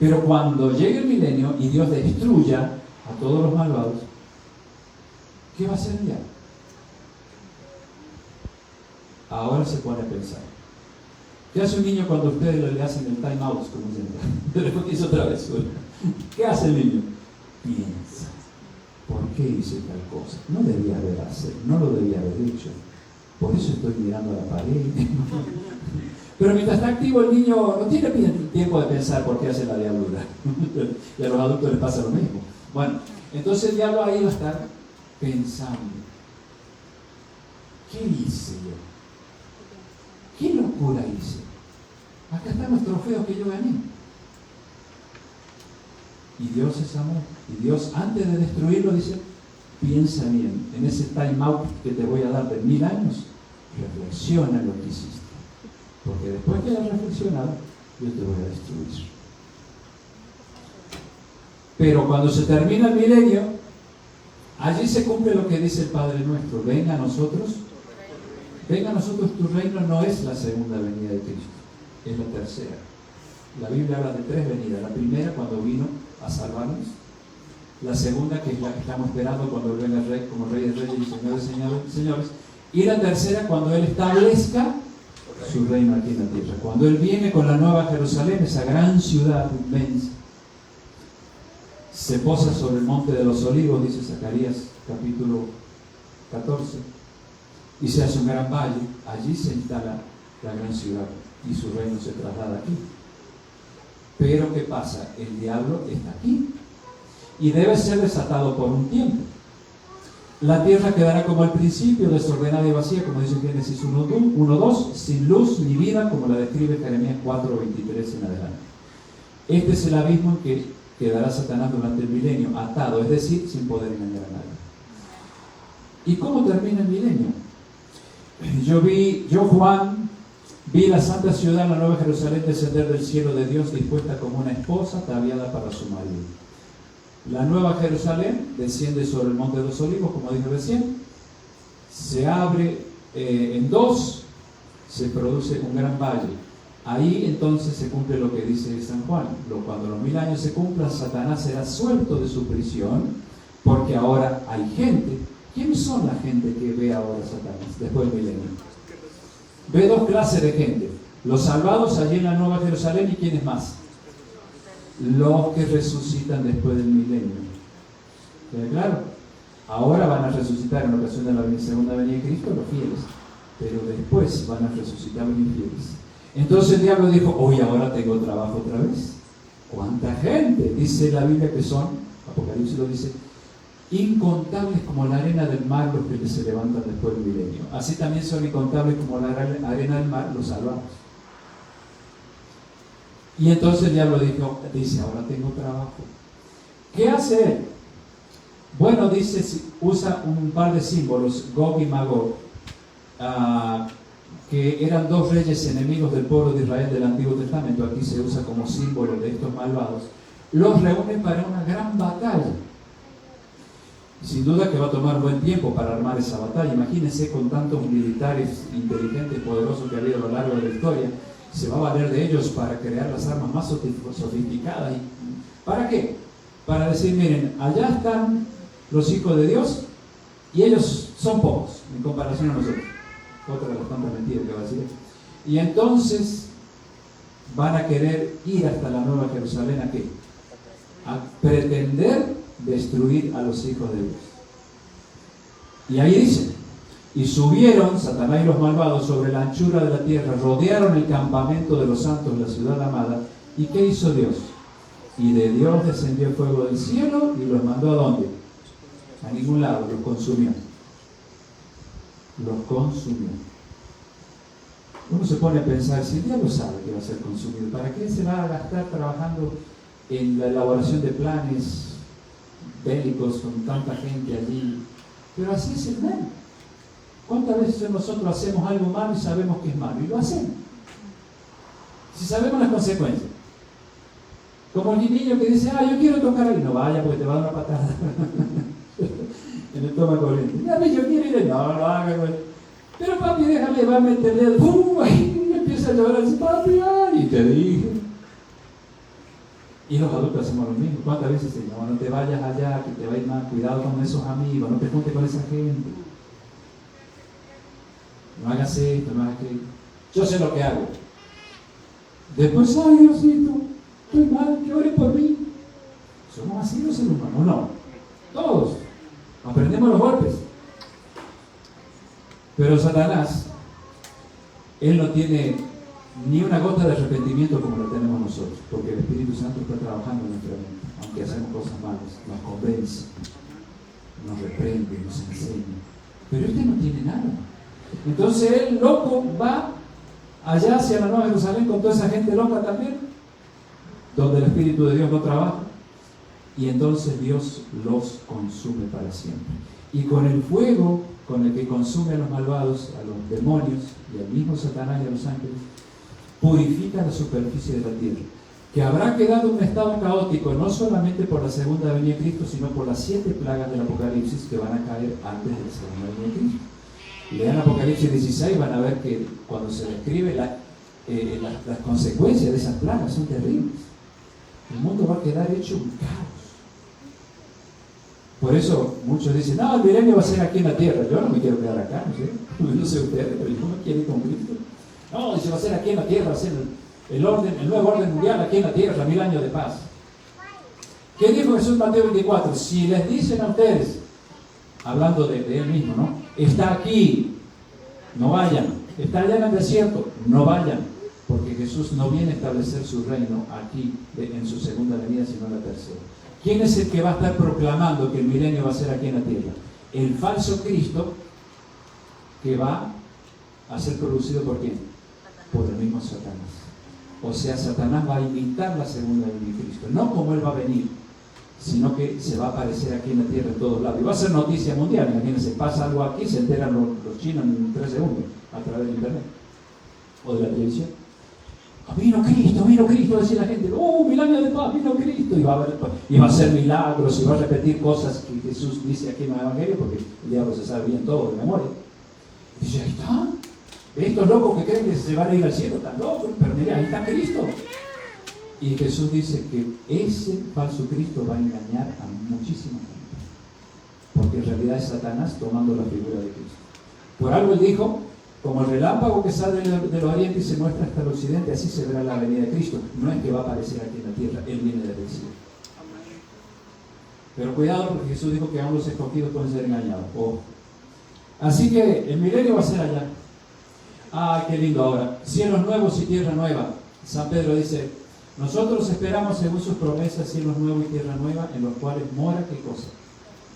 Pero cuando llegue el milenio y Dios destruya a todos los malvados, ¿qué va a hacer el diablo? Ahora se pone a pensar. ¿Qué hace un niño cuando ustedes le hacen el time out? Como se después que hizo otra vez. ¿Qué hace el niño? Piensa. ¿Por qué hice tal cosa? No debía haber hecho, no lo debía haber hecho. Por eso estoy mirando a la pared. Pero mientras está activo el niño no tiene tiempo de pensar por qué hace la diablura. Y a los adultos les pasa lo mismo. Bueno, entonces el diablo ahí va a estar pensando. ¿Qué hice yo? ¿Qué locura hice? Acá están los trofeos que yo gané. Y Dios es amor. Y Dios, antes de destruirlo, dice, piensa bien, en ese time out que te voy a dar de 1000 años, reflexiona en lo que hiciste. Porque después que hayas reflexionado, yo te voy a destruir. Pero cuando se termina el milenio, allí se cumple lo que dice el Padre nuestro. Venga a nosotros tu reino. No es la segunda venida de Cristo, es la tercera. La Biblia habla de 3 venidas. La primera, cuando vino a salvarnos. La segunda, que es la que estamos esperando cuando Él venga Rey, como Rey de Reyes y Señor de Señores. Y la tercera, cuando Él establezca su reino aquí en la tierra. Cuando Él viene con la nueva Jerusalén, esa gran ciudad inmensa, se posa sobre el monte de los olivos, dice Zacarías capítulo 14, y se hace un gran valle. Allí se instala la gran ciudad y su reino se traslada aquí. Pero ¿qué pasa? El diablo está aquí y debe ser desatado por un tiempo. La tierra quedará como al principio, desordenada y vacía, como dice Génesis 1:2, sin luz ni vida, como la describe Jeremías 4:23 en adelante. Este es el abismo en que quedará Satanás durante el milenio, atado, es decir, sin poder engañar a nadie. ¿Y cómo termina el milenio? Juan, vi la santa ciudad, la nueva Jerusalén, descender del cielo de Dios, dispuesta como una esposa ataviada para su marido. La nueva Jerusalén desciende sobre el monte de los olivos, como dije recién, se abre en dos, se produce un gran valle. Ahí entonces se cumple lo que dice San Juan. Cuando los 1000 años se cumplan, Satanás será suelto de su prisión, porque ahora hay gente. ¿Quiénes son la gente que ve ahora a Satanás después del milenio? Ve 2 clases de gente. Los salvados allí en la nueva Jerusalén, y ¿quiénes más? Los que resucitan después del milenio. ¿Queda claro? Ahora van a resucitar en ocasión de la segunda venida de Cristo los fieles, pero después van a resucitar los infieles. Entonces el diablo dijo, hoy ahora tengo trabajo otra vez. ¿Cuánta gente? Dice la Biblia que son, Apocalipsis lo dice, incontables como la arena del mar los que se levantan después del milenio. Así también son incontables como la arena del mar los salvados. Y entonces el diablo dice, ahora tengo trabajo. ¿Qué hace él? Bueno, dice, usa un par de símbolos, Gog y Magog, que eran dos reyes enemigos del pueblo de Israel del Antiguo Testamento. Aquí se usa como símbolo de estos malvados. Los reúne para una gran batalla. Sin duda que va a tomar un buen tiempo para armar esa batalla. Imagínense con tantos militares inteligentes y poderosos que ha habido a lo largo de la historia. Se va a valer de ellos para crear las armas más sofisticadas. ¿Para qué? Para decir, miren, allá están los hijos de Dios y ellos son pocos en comparación a nosotros. Otra de las tantas mentiras que va a decir. Y entonces van a querer ir hasta la Nueva Jerusalén. ¿A qué? A pretender destruir a los hijos de Dios. Y ahí dice, y subieron Satanás y los malvados sobre la anchura de la tierra, rodearon el campamento de los santos, la ciudad amada. ¿Y qué hizo Dios? Y de Dios descendió fuego del cielo y los mandó ¿a dónde? A ningún lado, los consumió. Los consumió. Uno se pone a pensar, si el diablo sabe que va a ser consumido, ¿para qué se va a gastar trabajando en la elaboración de planes bélicos con tanta gente allí? Pero así es el mal. ¿Cuántas veces nosotros hacemos algo malo y sabemos que es malo? Y lo hacemos. Si sabemos las consecuencias. Como el niño que dice, yo quiero tocar ahí. No vaya porque te va a dar una patada. En el estómago corriente. Ya ves, yo quiero ir ahí. No lo haga, güey. Pero papi, déjame, va a meterle. ¡Pum! Ahí empieza a llorar. Dice, papi, ay. Y te dije. Y los adultos hacemos lo mismo. ¿Cuántas veces decimos, no te vayas allá, que te va a ir mal, cuidado con esos amigos, no te juntes con esa gente? No hagas esto, no hagas aquello. Yo sé lo que hago. Después, ay, Diosito, estoy mal, que ore por mí. Somos así los seres humanos, no. Todos. Aprendemos los golpes. Pero Satanás, él no tiene ni una gota de arrepentimiento como lo tenemos nosotros, porque el Espíritu Santo está trabajando en nuestra mente, aunque hacemos cosas malas, nos convence, nos reprende, nos enseña. Pero este no tiene nada. Entonces el loco va allá hacia la Nueva Jerusalén con toda esa gente loca también, donde el Espíritu de Dios no trabaja, y entonces Dios los consume para siempre. Y con el fuego con el que consume a los malvados, a los demonios y al mismo Satanás y a los ángeles, purifica la superficie de la tierra, que habrá quedado en un estado caótico no solamente por la segunda venida de Cristo, sino por las 7 plagas del Apocalipsis que van a caer antes de la segunda venida de Cristo. Lean Apocalipsis 16, van a ver que cuando se describe las consecuencias de esas plagas son terribles. El mundo va a quedar hecho un caos. Por eso muchos dicen, no, el milenio va a ser aquí en la tierra. Yo no me quiero quedar acá, no sé ustedes, pero yo me quiero ir con Cristo. No, dice, va a ser aquí en la tierra, va a ser el nuevo orden mundial aquí en la tierra, 1000 años de paz. ¿Qué dijo Jesús en Mateo 24? Si les dicen a ustedes, hablando de él mismo, ¿no? Está aquí, no vayan. Está allá en el desierto, no vayan. Porque Jesús no viene a establecer su reino aquí en su segunda venida, sino en la tercera. ¿Quién es el que va a estar proclamando que el milenio va a ser aquí en la tierra? El falso Cristo, que va a ser producido ¿por quién? Por el mismo Satanás. O sea, Satanás va a imitar la segunda venida de Cristo. No como él va a venir, sino que se va a aparecer aquí en la tierra en todos lados. Y va a ser noticia mundial. Imagínense, pasa algo aquí, se enteran los chinos en 3 segundos a través del internet o de la televisión. Vino Cristo, decía la gente, 1000 años de paz, vino Cristo, y va a hacer milagros, y va a repetir cosas que Jesús dice aquí en el Evangelio, porque el diablo se sabe bien todo de memoria. Y dice, ahí está, estos locos que creen que se van a ir al cielo, están locos, pero mira, ahí está Cristo. Y Jesús dice que ese falso Cristo va a engañar a muchísima gente, porque en realidad es Satanás tomando la figura de Cristo. Por algo él dijo, como el relámpago que sale del oriente y se muestra hasta el occidente, así se verá la venida de Cristo. No es que va a aparecer aquí en la tierra, Él viene del cielo. Pero cuidado, porque Jesús dijo que aún los escogidos pueden ser engañados. Ojo. Así que el milenio va a ser allá. Ah, qué lindo ahora. Cielos nuevos y tierra nueva. San Pedro dice, nosotros esperamos según sus promesas cielos nuevos y tierra nueva en los cuales mora, ¿qué cosa?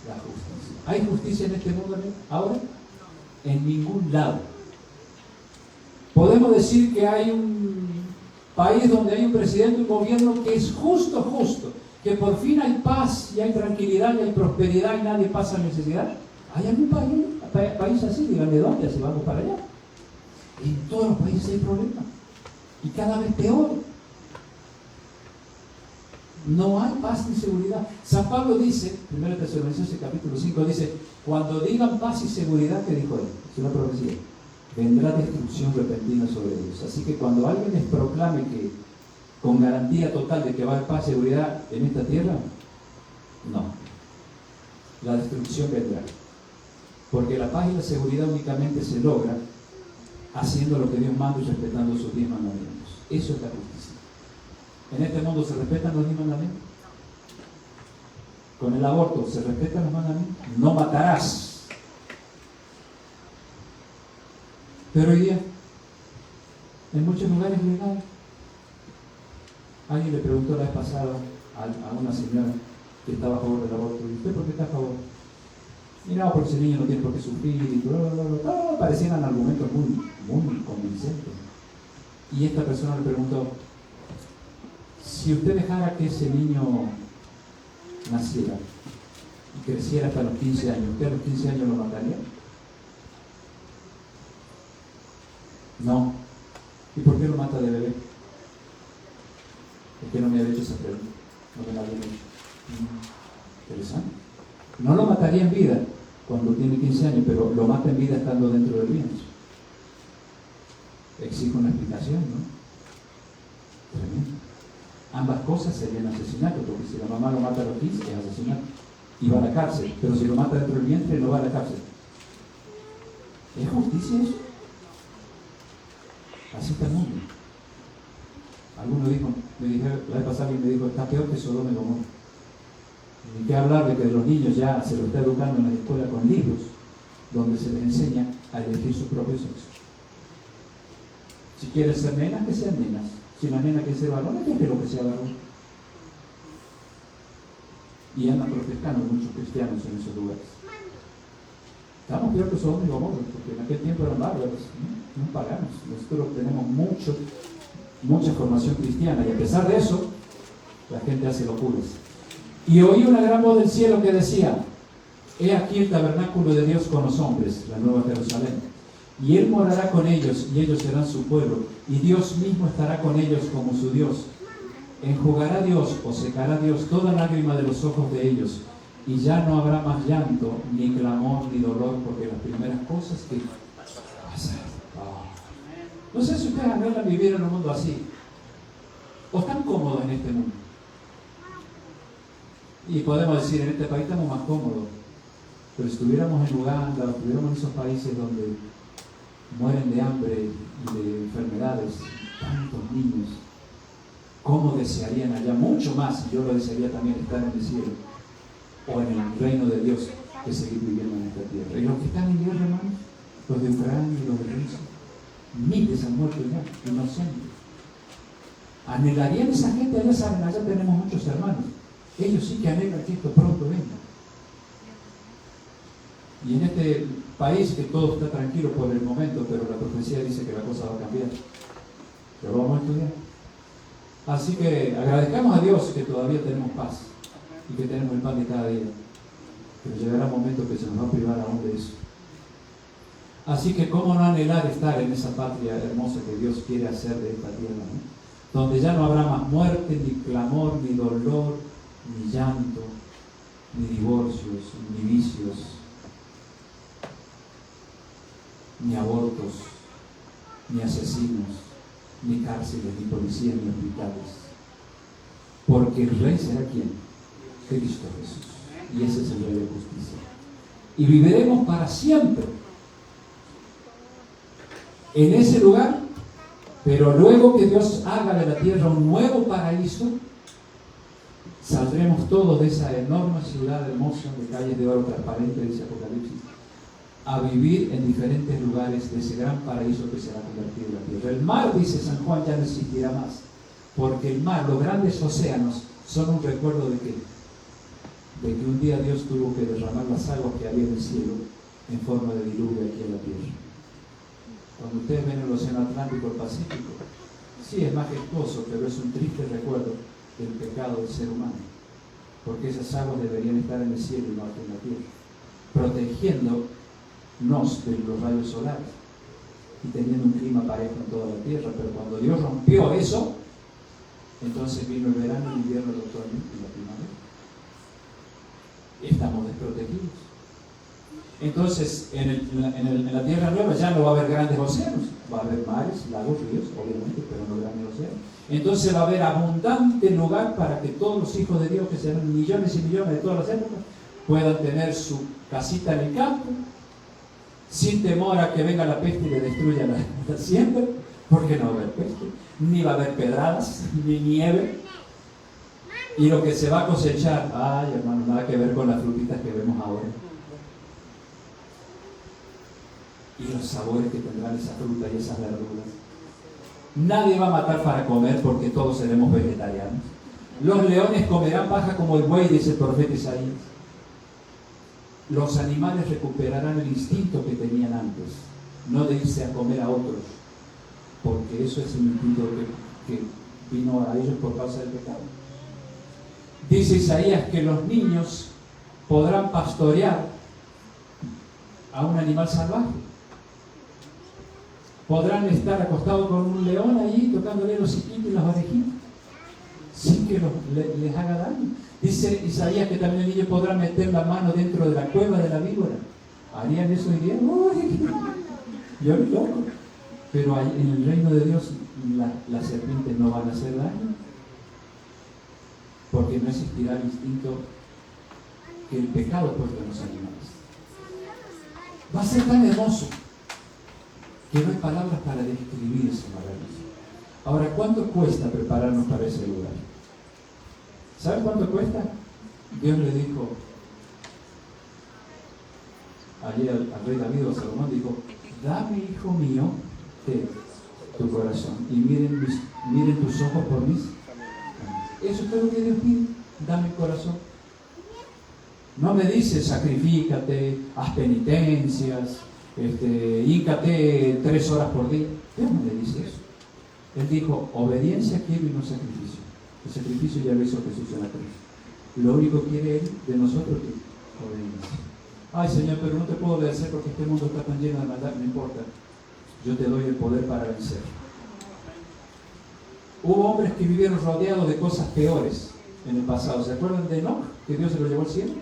La justicia. ¿Hay justicia en este mundo ahora? En ningún lado. Podemos decir que hay un país donde hay un presidente, un gobierno que es justo, que por fin hay paz y hay tranquilidad y hay prosperidad y nadie pasa necesidad. ¿Hay algún país así? Díganme dónde, así vamos para allá. En todos los países hay problemas y cada vez peor. No hay paz ni seguridad. San Pablo dice, 1 Tesalonicenses capítulo 5, dice, cuando digan paz y seguridad, ¿qué dijo él? Es una profecía. Vendrá destrucción repentina sobre ellos. Así que cuando alguien les proclame que con garantía total de que va a haber paz y seguridad en esta tierra, no. La destrucción vendrá. Porque la paz y la seguridad únicamente se logra haciendo lo que Dios manda y respetando sus 10 mandamientos. Eso es la justicia. ¿En este mundo se respetan los 10 mandamientos? Con el aborto, ¿se respetan los mandamientos? No matarás. Pero hoy día, en muchos lugares es legal. Alguien le preguntó la vez pasada a una señora que estaba a favor del aborto, ¿y usted por qué está a favor? Y no, porque ese niño no tiene por qué sufrir, y parecían argumentos muy convincentes. Y esta persona le preguntó, si usted dejara que ese niño naciera y creciera hasta los 15 años, ¿usted a los 15 años lo mataría? No. ¿Y por qué lo mata de bebé? Es que no me había hecho esa pregunta. No me la había hecho. Interesante. No lo mataría en vida cuando tiene 15 años, pero lo mata en vida estando dentro del vientre. Exige una explicación, ¿no? Tremendo. Ambas cosas serían asesinato, porque si la mamá lo mata a los 15 es asesinato y va a la cárcel, pero si lo mata dentro del vientre no va a la cárcel. ¿Es justicia eso? Así está el mundo. Alguno dijo, la vez pasada alguien me dijo, está peor que Sodoma y Gomorra. Ni qué hablar de que los niños ya se lo está educando en la escuela con libros, donde se les enseña a elegir su propio sexo. Si quieren ser nenas, que sean nenas. Si la nena quiere ser varón, que lo que sea varón. Y andan protestando muchos cristianos en esos lugares. Estamos peor que Sodoma y Gomorra, porque en aquel tiempo eran bárbaros, no paganos. Nosotros tenemos mucha formación cristiana, y a pesar de eso, la gente hace locuras. Y oí una gran voz del cielo que decía, he aquí el tabernáculo de Dios con los hombres, la nueva Jerusalén. Y Él morará con ellos, y ellos serán su pueblo, y Dios mismo estará con ellos como su Dios. Enjugará Dios, o secará Dios, toda lágrima de los ojos de ellos, y ya no habrá más llanto, ni clamor, ni dolor, porque las primeras cosas que pasaron. No sé si ustedes anhelan vivir en un mundo así, o están cómodos en este mundo. Y podemos decir, en este país estamos más cómodos, pero si estuviéramos en Uganda, o estuviéramos en esos países donde mueren de hambre y de enfermedades, tantos niños, ¿cómo desearían allá? Mucho más, y yo lo desearía también, estar en el cielo, o en el reino de Dios, que seguir viviendo en esta tierra. Y los que están en guerra, hermanos, los de Ucrania y los de Rusia, miles han muerto ya, inocentes. Anhelarían esa gente, allá saben, allá tenemos muchos hermanos. Ellos sí que anhelan que esto pronto venga. Y en este país que todo está tranquilo por el momento, pero la profecía dice que la cosa va a cambiar. Pero vamos a estudiar. Así que agradezcamos a Dios que todavía tenemos paz y que tenemos el pan de cada día. Pero llegará un momento que se nos va a privar aún de eso. Así que cómo no anhelar estar en esa patria hermosa que Dios quiere hacer de esta tierra, ¿no? Donde ya no habrá más muerte, ni clamor, ni dolor, ni llanto, ni divorcios, ni vicios, ni abortos, ni asesinos, ni cárceles, ni policías, ni hospitales. Porque el Rey será ¿quién? Cristo Jesús. Y ese es el Rey de justicia. Y viviremos para siempre en ese lugar, pero luego que Dios haga de la tierra un nuevo paraíso, Saldremos todos de esa enorme ciudad hermosa de calles de oro transparente, dice Apocalipsis, a vivir en diferentes lugares de ese gran paraíso que será convertido en la tierra. El mar, dice San Juan, ya no existirá más, porque el mar, los grandes océanos, son un recuerdo de que un día Dios tuvo que derramar las aguas que había en el cielo en forma de diluvio aquí en la tierra. Cuando ustedes ven el océano Atlántico, el Pacífico, sí es majestuoso, pero es un triste recuerdo del pecado del ser humano, porque esas aguas deberían estar en el cielo y no aquí en la tierra, protegiéndonos de los rayos solares y teniendo un clima parejo en toda la tierra. Pero cuando Dios rompió eso, entonces vino el verano, el invierno, el otoño y la primavera. Estamos desprotegidos. Entonces, en la tierra nueva ya no va a haber grandes océanos, va a haber mares, lagos, ríos, obviamente, pero no grandes océanos. Entonces va a haber abundante lugar para que todos los hijos de Dios, que serán millones y millones de todas las épocas, puedan tener su casita en el campo, sin temor a que venga la peste y le destruya la siembra, porque no va a haber peste, ni va a haber pedradas, ni nieve. Y lo que se va a cosechar, ay hermano, nada que ver con las frutitas que vemos ahora. Y los sabores que tendrán esa fruta y esas verduras. Nadie va a matar para comer porque todos seremos vegetarianos. Los leones comerán paja como el buey, dice el profeta Isaías. Los animales recuperarán el instinto que tenían antes, no de irse a comer a otros, porque eso es el instinto que vino a ellos por causa del pecado. Dice Isaías que los niños podrán pastorear a un animal salvaje. Podrán estar acostados con un león allí, tocándole los hociquitos y las orejitas, sin que les haga daño. Dice Isaías que también el niño podrá meter la mano dentro de la cueva de la víbora. ¿Harían eso hoy día? ¡Uy! Yo ni loco. Pero en el reino de Dios las serpientes no van a hacer daño, porque no existirá el instinto que el pecado puesto en los animales. Va a ser tan hermoso que no hay palabras para describir esa maravilla. Ahora, ¿cuánto cuesta prepararnos para ese lugar? ¿Saben cuánto cuesta? Dios le dijo allí al rey David o a Salomón, dijo: dame, hijo mío, tu corazón, y miren tus ojos por mí. Eso es todo lo que Dios pide. Dame el corazón. No me dice sacrifícate, haz penitencias, híncate 3 horas por día. Dios no le dice eso. Él dijo: obediencia quiero y no sacrificio. El sacrificio ya lo hizo Jesús en la cruz. Lo único que quiere Él de nosotros es obediencia. Ay, Señor, pero no te puedo obedecer porque este mundo está tan lleno de maldad. No importa. Yo te doy el poder para vencer. Hubo hombres que vivieron rodeados de cosas peores en el pasado. ¿Se acuerdan de Enoch? Que Dios se lo llevó al cielo.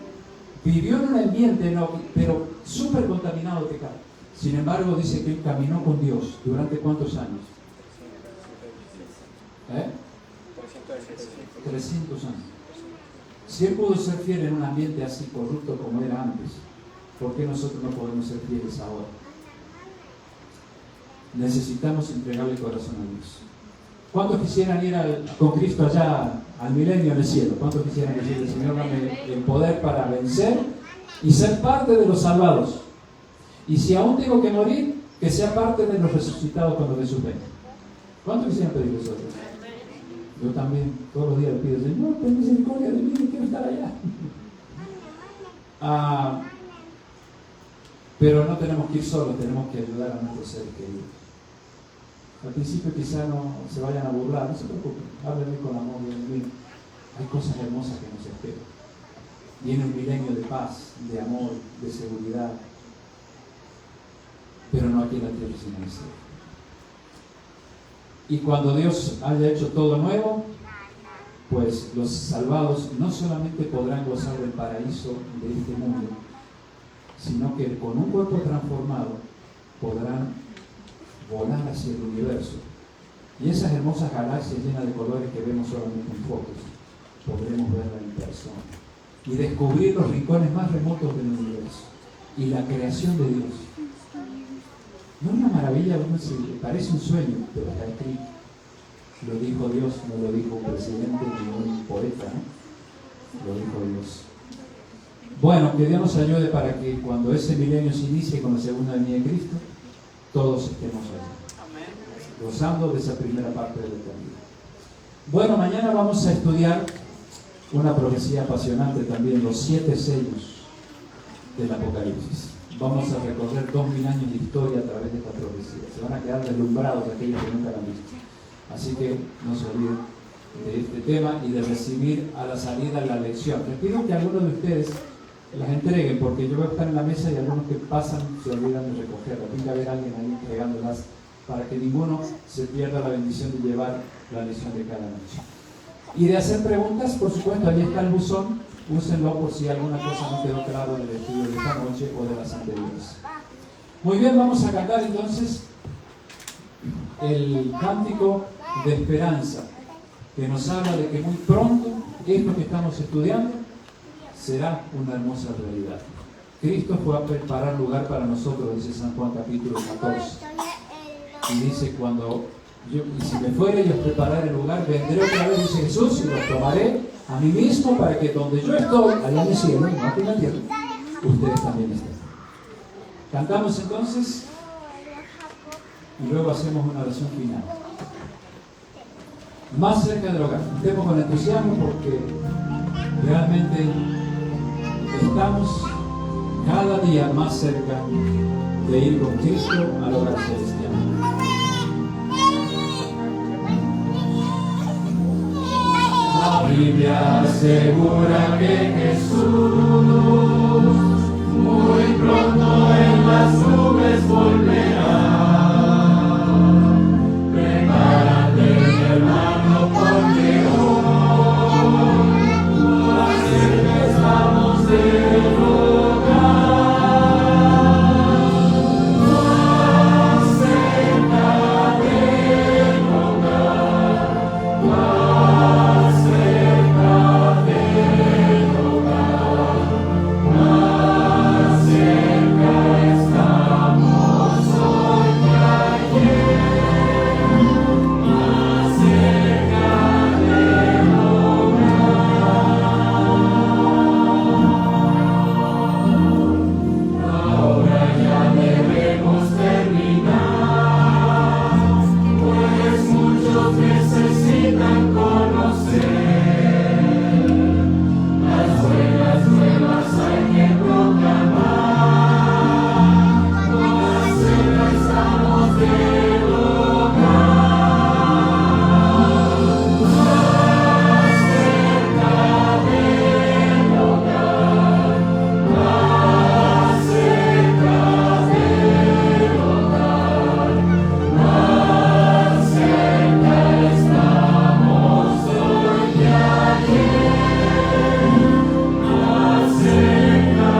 Vivió en un ambiente, Enoch, pero súper contaminado de pecado. Sin embargo, dice que él caminó con Dios. ¿Durante cuántos años? 300 años. Si él pudo ser fiel en un ambiente así corrupto como era antes, ¿por qué nosotros no podemos ser fieles ahora? Necesitamos entregarle el corazón a Dios. ¿Cuántos quisieran ir con Cristo allá al milenio en el cielo? ¿Cuántos quisieran decirle: Señor, dame el poder para vencer y ser parte de los salvados? Y si aún tengo que morir, que sea parte de los resucitados cuando Jesús venga. ¿Cuántos quisieran pedir eso? Yo también, todos los días le pido: Señor, ten misericordia de mí, quiero estar allá. Pero no tenemos que ir solos, tenemos que ayudar a nuestros seres queridos. Al principio quizá no se vayan a burlar, no se preocupen, háblenme con amor, bien. Hay cosas hermosas que nos esperan. Viene un milenio de paz, de amor, de seguridad, pero no aquí en la tierra, sino en el cielo. Y cuando Dios haya hecho todo nuevo, pues los salvados no solamente podrán gozar del paraíso de este mundo, sino que con un cuerpo transformado podrán volar hacia el universo. Y esas hermosas galaxias llenas de colores que vemos solamente en fotos, podremos verla en persona y descubrir los rincones más remotos del universo y la creación de Dios. No es una maravilla, parece un sueño, pero está escrito. Lo dijo Dios, no lo dijo un presidente ni un poeta, ¿no? lo dijo Dios. Bueno, que Dios nos ayude para que cuando ese milenio se inicie con la segunda venida de Cristo, todos estemos allí, gozando de esa primera parte de la eternidad. Bueno, mañana vamos a estudiar una profecía apasionante también, los 7 sellos del Apocalipsis. Vamos a recorrer 2000 años de historia a través de esta profecía. Se van a quedar deslumbrados aquellos que nunca la han visto. Así que no se olviden de este tema y de recibir a la salida la lección. Les pido que algunos de ustedes las entreguen, porque yo voy a estar en la mesa y algunos que pasan se olvidan de recogerlas. Tiene que haber alguien ahí entregándolas para que ninguno se pierda la bendición de llevar la lección de cada noche. Y de hacer preguntas, por supuesto, ahí está el buzón, úsenlo por si alguna cosa no quedó claro del estudio de esta noche o de las anteriores. Muy bien, vamos a cantar entonces el cántico de esperanza, que nos habla de que muy pronto esto que estamos estudiando será una hermosa realidad. Cristo fue a preparar lugar para nosotros, dice San Juan capítulo 14. Y dice, y si me fuere y os prepararé el lugar, vendré otra vez, dice Jesús, y los tomaré a mí mismo para que donde yo estoy, allá en el cielo, no aquí en la tierra, ustedes también estén. Cantamos entonces y luego hacemos una oración final. Más cerca del hogar. Estemos con entusiasmo porque realmente estamos cada día más cerca de ir con Cristo al hogar celestial. La Biblia asegura que Jesús muy pronto en las nubes volverá. Prepárate, mi hermano, porque hoy más cerca estamos del hogar. Más cerca del hogar. Más cerca del hogar. Más cerca estamos hoy que ayer. Más cerca del hogar. Ahora ya debemos terminar, pues muchos necesitan conocer las buenas nuevas, hay que proclamar. Más cerca estamos del hogar. Más cerca del hogar. Más cerca del hogar. Más cerca estamos hoy que ayer. Más cerca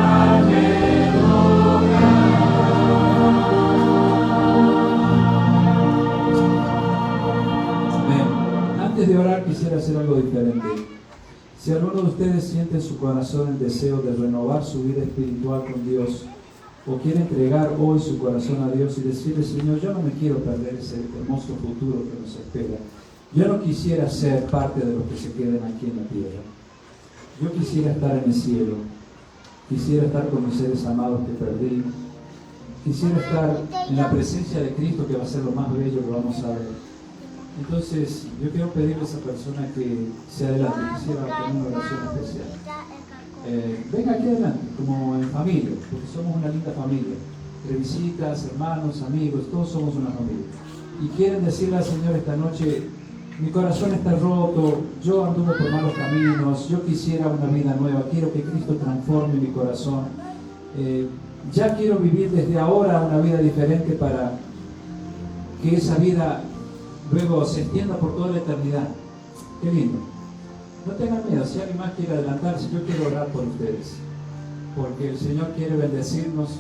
del hogar. Amén. Antes de orar quisiera hacer algo diferente. Si alguno de ustedes siente en su corazón el deseo de renovar su vida espiritual con Dios, o quiere entregar hoy su corazón a Dios y decirle, Señor, yo no me quiero perder ese hermoso futuro que nos espera. Yo no quisiera ser parte de los que se queden aquí en la tierra. Yo quisiera estar en el cielo. Quisiera estar con mis seres amados que perdí. Quisiera estar en la presencia de Cristo, que va a ser lo más bello que vamos a ver. Entonces, yo quiero pedirle a esa persona que se adelante. Quisiera tener una oración especial. Venga aquí adelante, como en familia, porque somos una linda familia. Entre visitas, hermanos, amigos, todos somos una familia. Y quieren decirle al Señor esta noche, mi corazón está roto, yo anduve por malos caminos, yo quisiera una vida nueva, quiero que Cristo transforme mi corazón. Ya quiero vivir desde ahora una vida diferente para que esa vida luego se extienda por toda la eternidad. Qué lindo. No tengan miedo, si alguien más quiere adelantarse, yo quiero orar por ustedes, porque el Señor quiere bendecirnos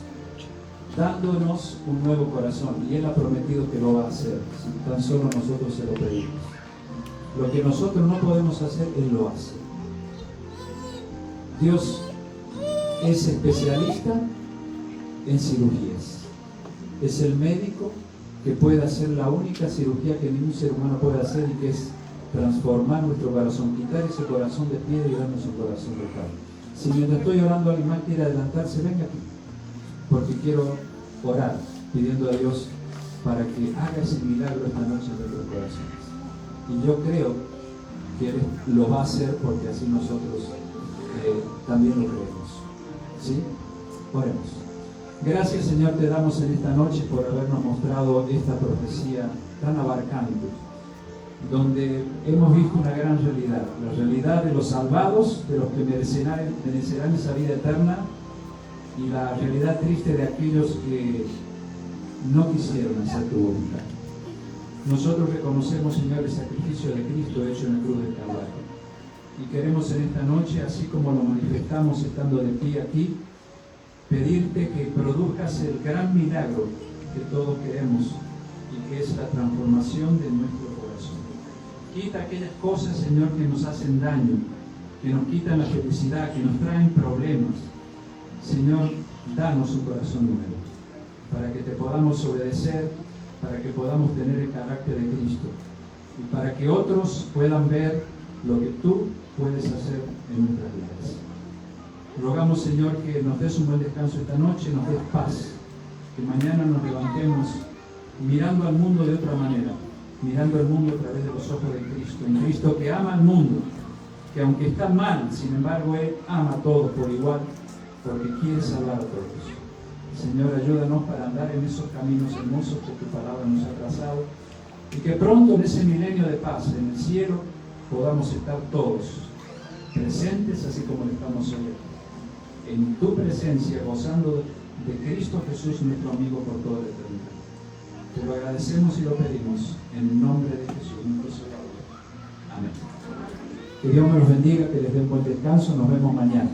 dándonos un nuevo corazón, y Él ha prometido que lo va a hacer, si tan solo nosotros se lo pedimos. Lo que nosotros no podemos hacer, Él lo hace. Dios es especialista en cirugías. Es el médico que puede hacer la única cirugía que ningún ser humano puede hacer, y que es transformar nuestro corazón, quitar ese corazón de piedra y darnos un corazón de carne. Si mientras estoy orando alguien más quiere adelantarse, venga aquí, porque quiero orar pidiendo a Dios para que haga ese milagro esta noche en nuestros corazones. Y yo creo que Él lo va a hacer porque así nosotros también lo creemos. ¿Sí? Oremos. Gracias, Señor, te damos en esta noche por habernos mostrado esta profecía tan abarcante, donde hemos visto una gran realidad, la realidad de los salvados, de los que merecerán esa vida eterna, y la realidad triste de aquellos que no quisieron hacer tu voluntad. Nosotros reconocemos, Señor, el sacrificio de Cristo hecho en la cruz del Calvario, y queremos en esta noche, así como lo manifestamos estando de pie aquí, pedirte que produzcas el gran milagro que todos queremos y que es la transformación de nuestro corazón. Quita aquellas cosas, Señor, que nos hacen daño, que nos quitan la felicidad, que nos traen problemas. Señor, danos un corazón nuevo, para que te podamos obedecer, para que podamos tener el carácter de Cristo y para que otros puedan ver lo que tú puedes hacer en nuestras vidas. Rogamos, Señor, que nos des un buen descanso esta noche, nos des paz, que mañana nos levantemos mirando al mundo de otra manera, mirando al mundo a través de los ojos de Cristo, un Cristo que ama al mundo, que aunque está mal, sin embargo, Él ama a todos por igual, porque quiere salvar a todos. Señor, ayúdanos para andar en esos caminos hermosos que tu palabra nos ha trazado, y que pronto en ese milenio de paz, en el cielo, podamos estar todos presentes, así como lo estamos hoy aquí, en tu presencia, gozando de Cristo Jesús, nuestro amigo por toda la eternidad. Te lo agradecemos y lo pedimos en el nombre de Jesús, nuestro Salvador. Amén. Que Dios me los bendiga, que les dé un buen descanso. Nos vemos mañana.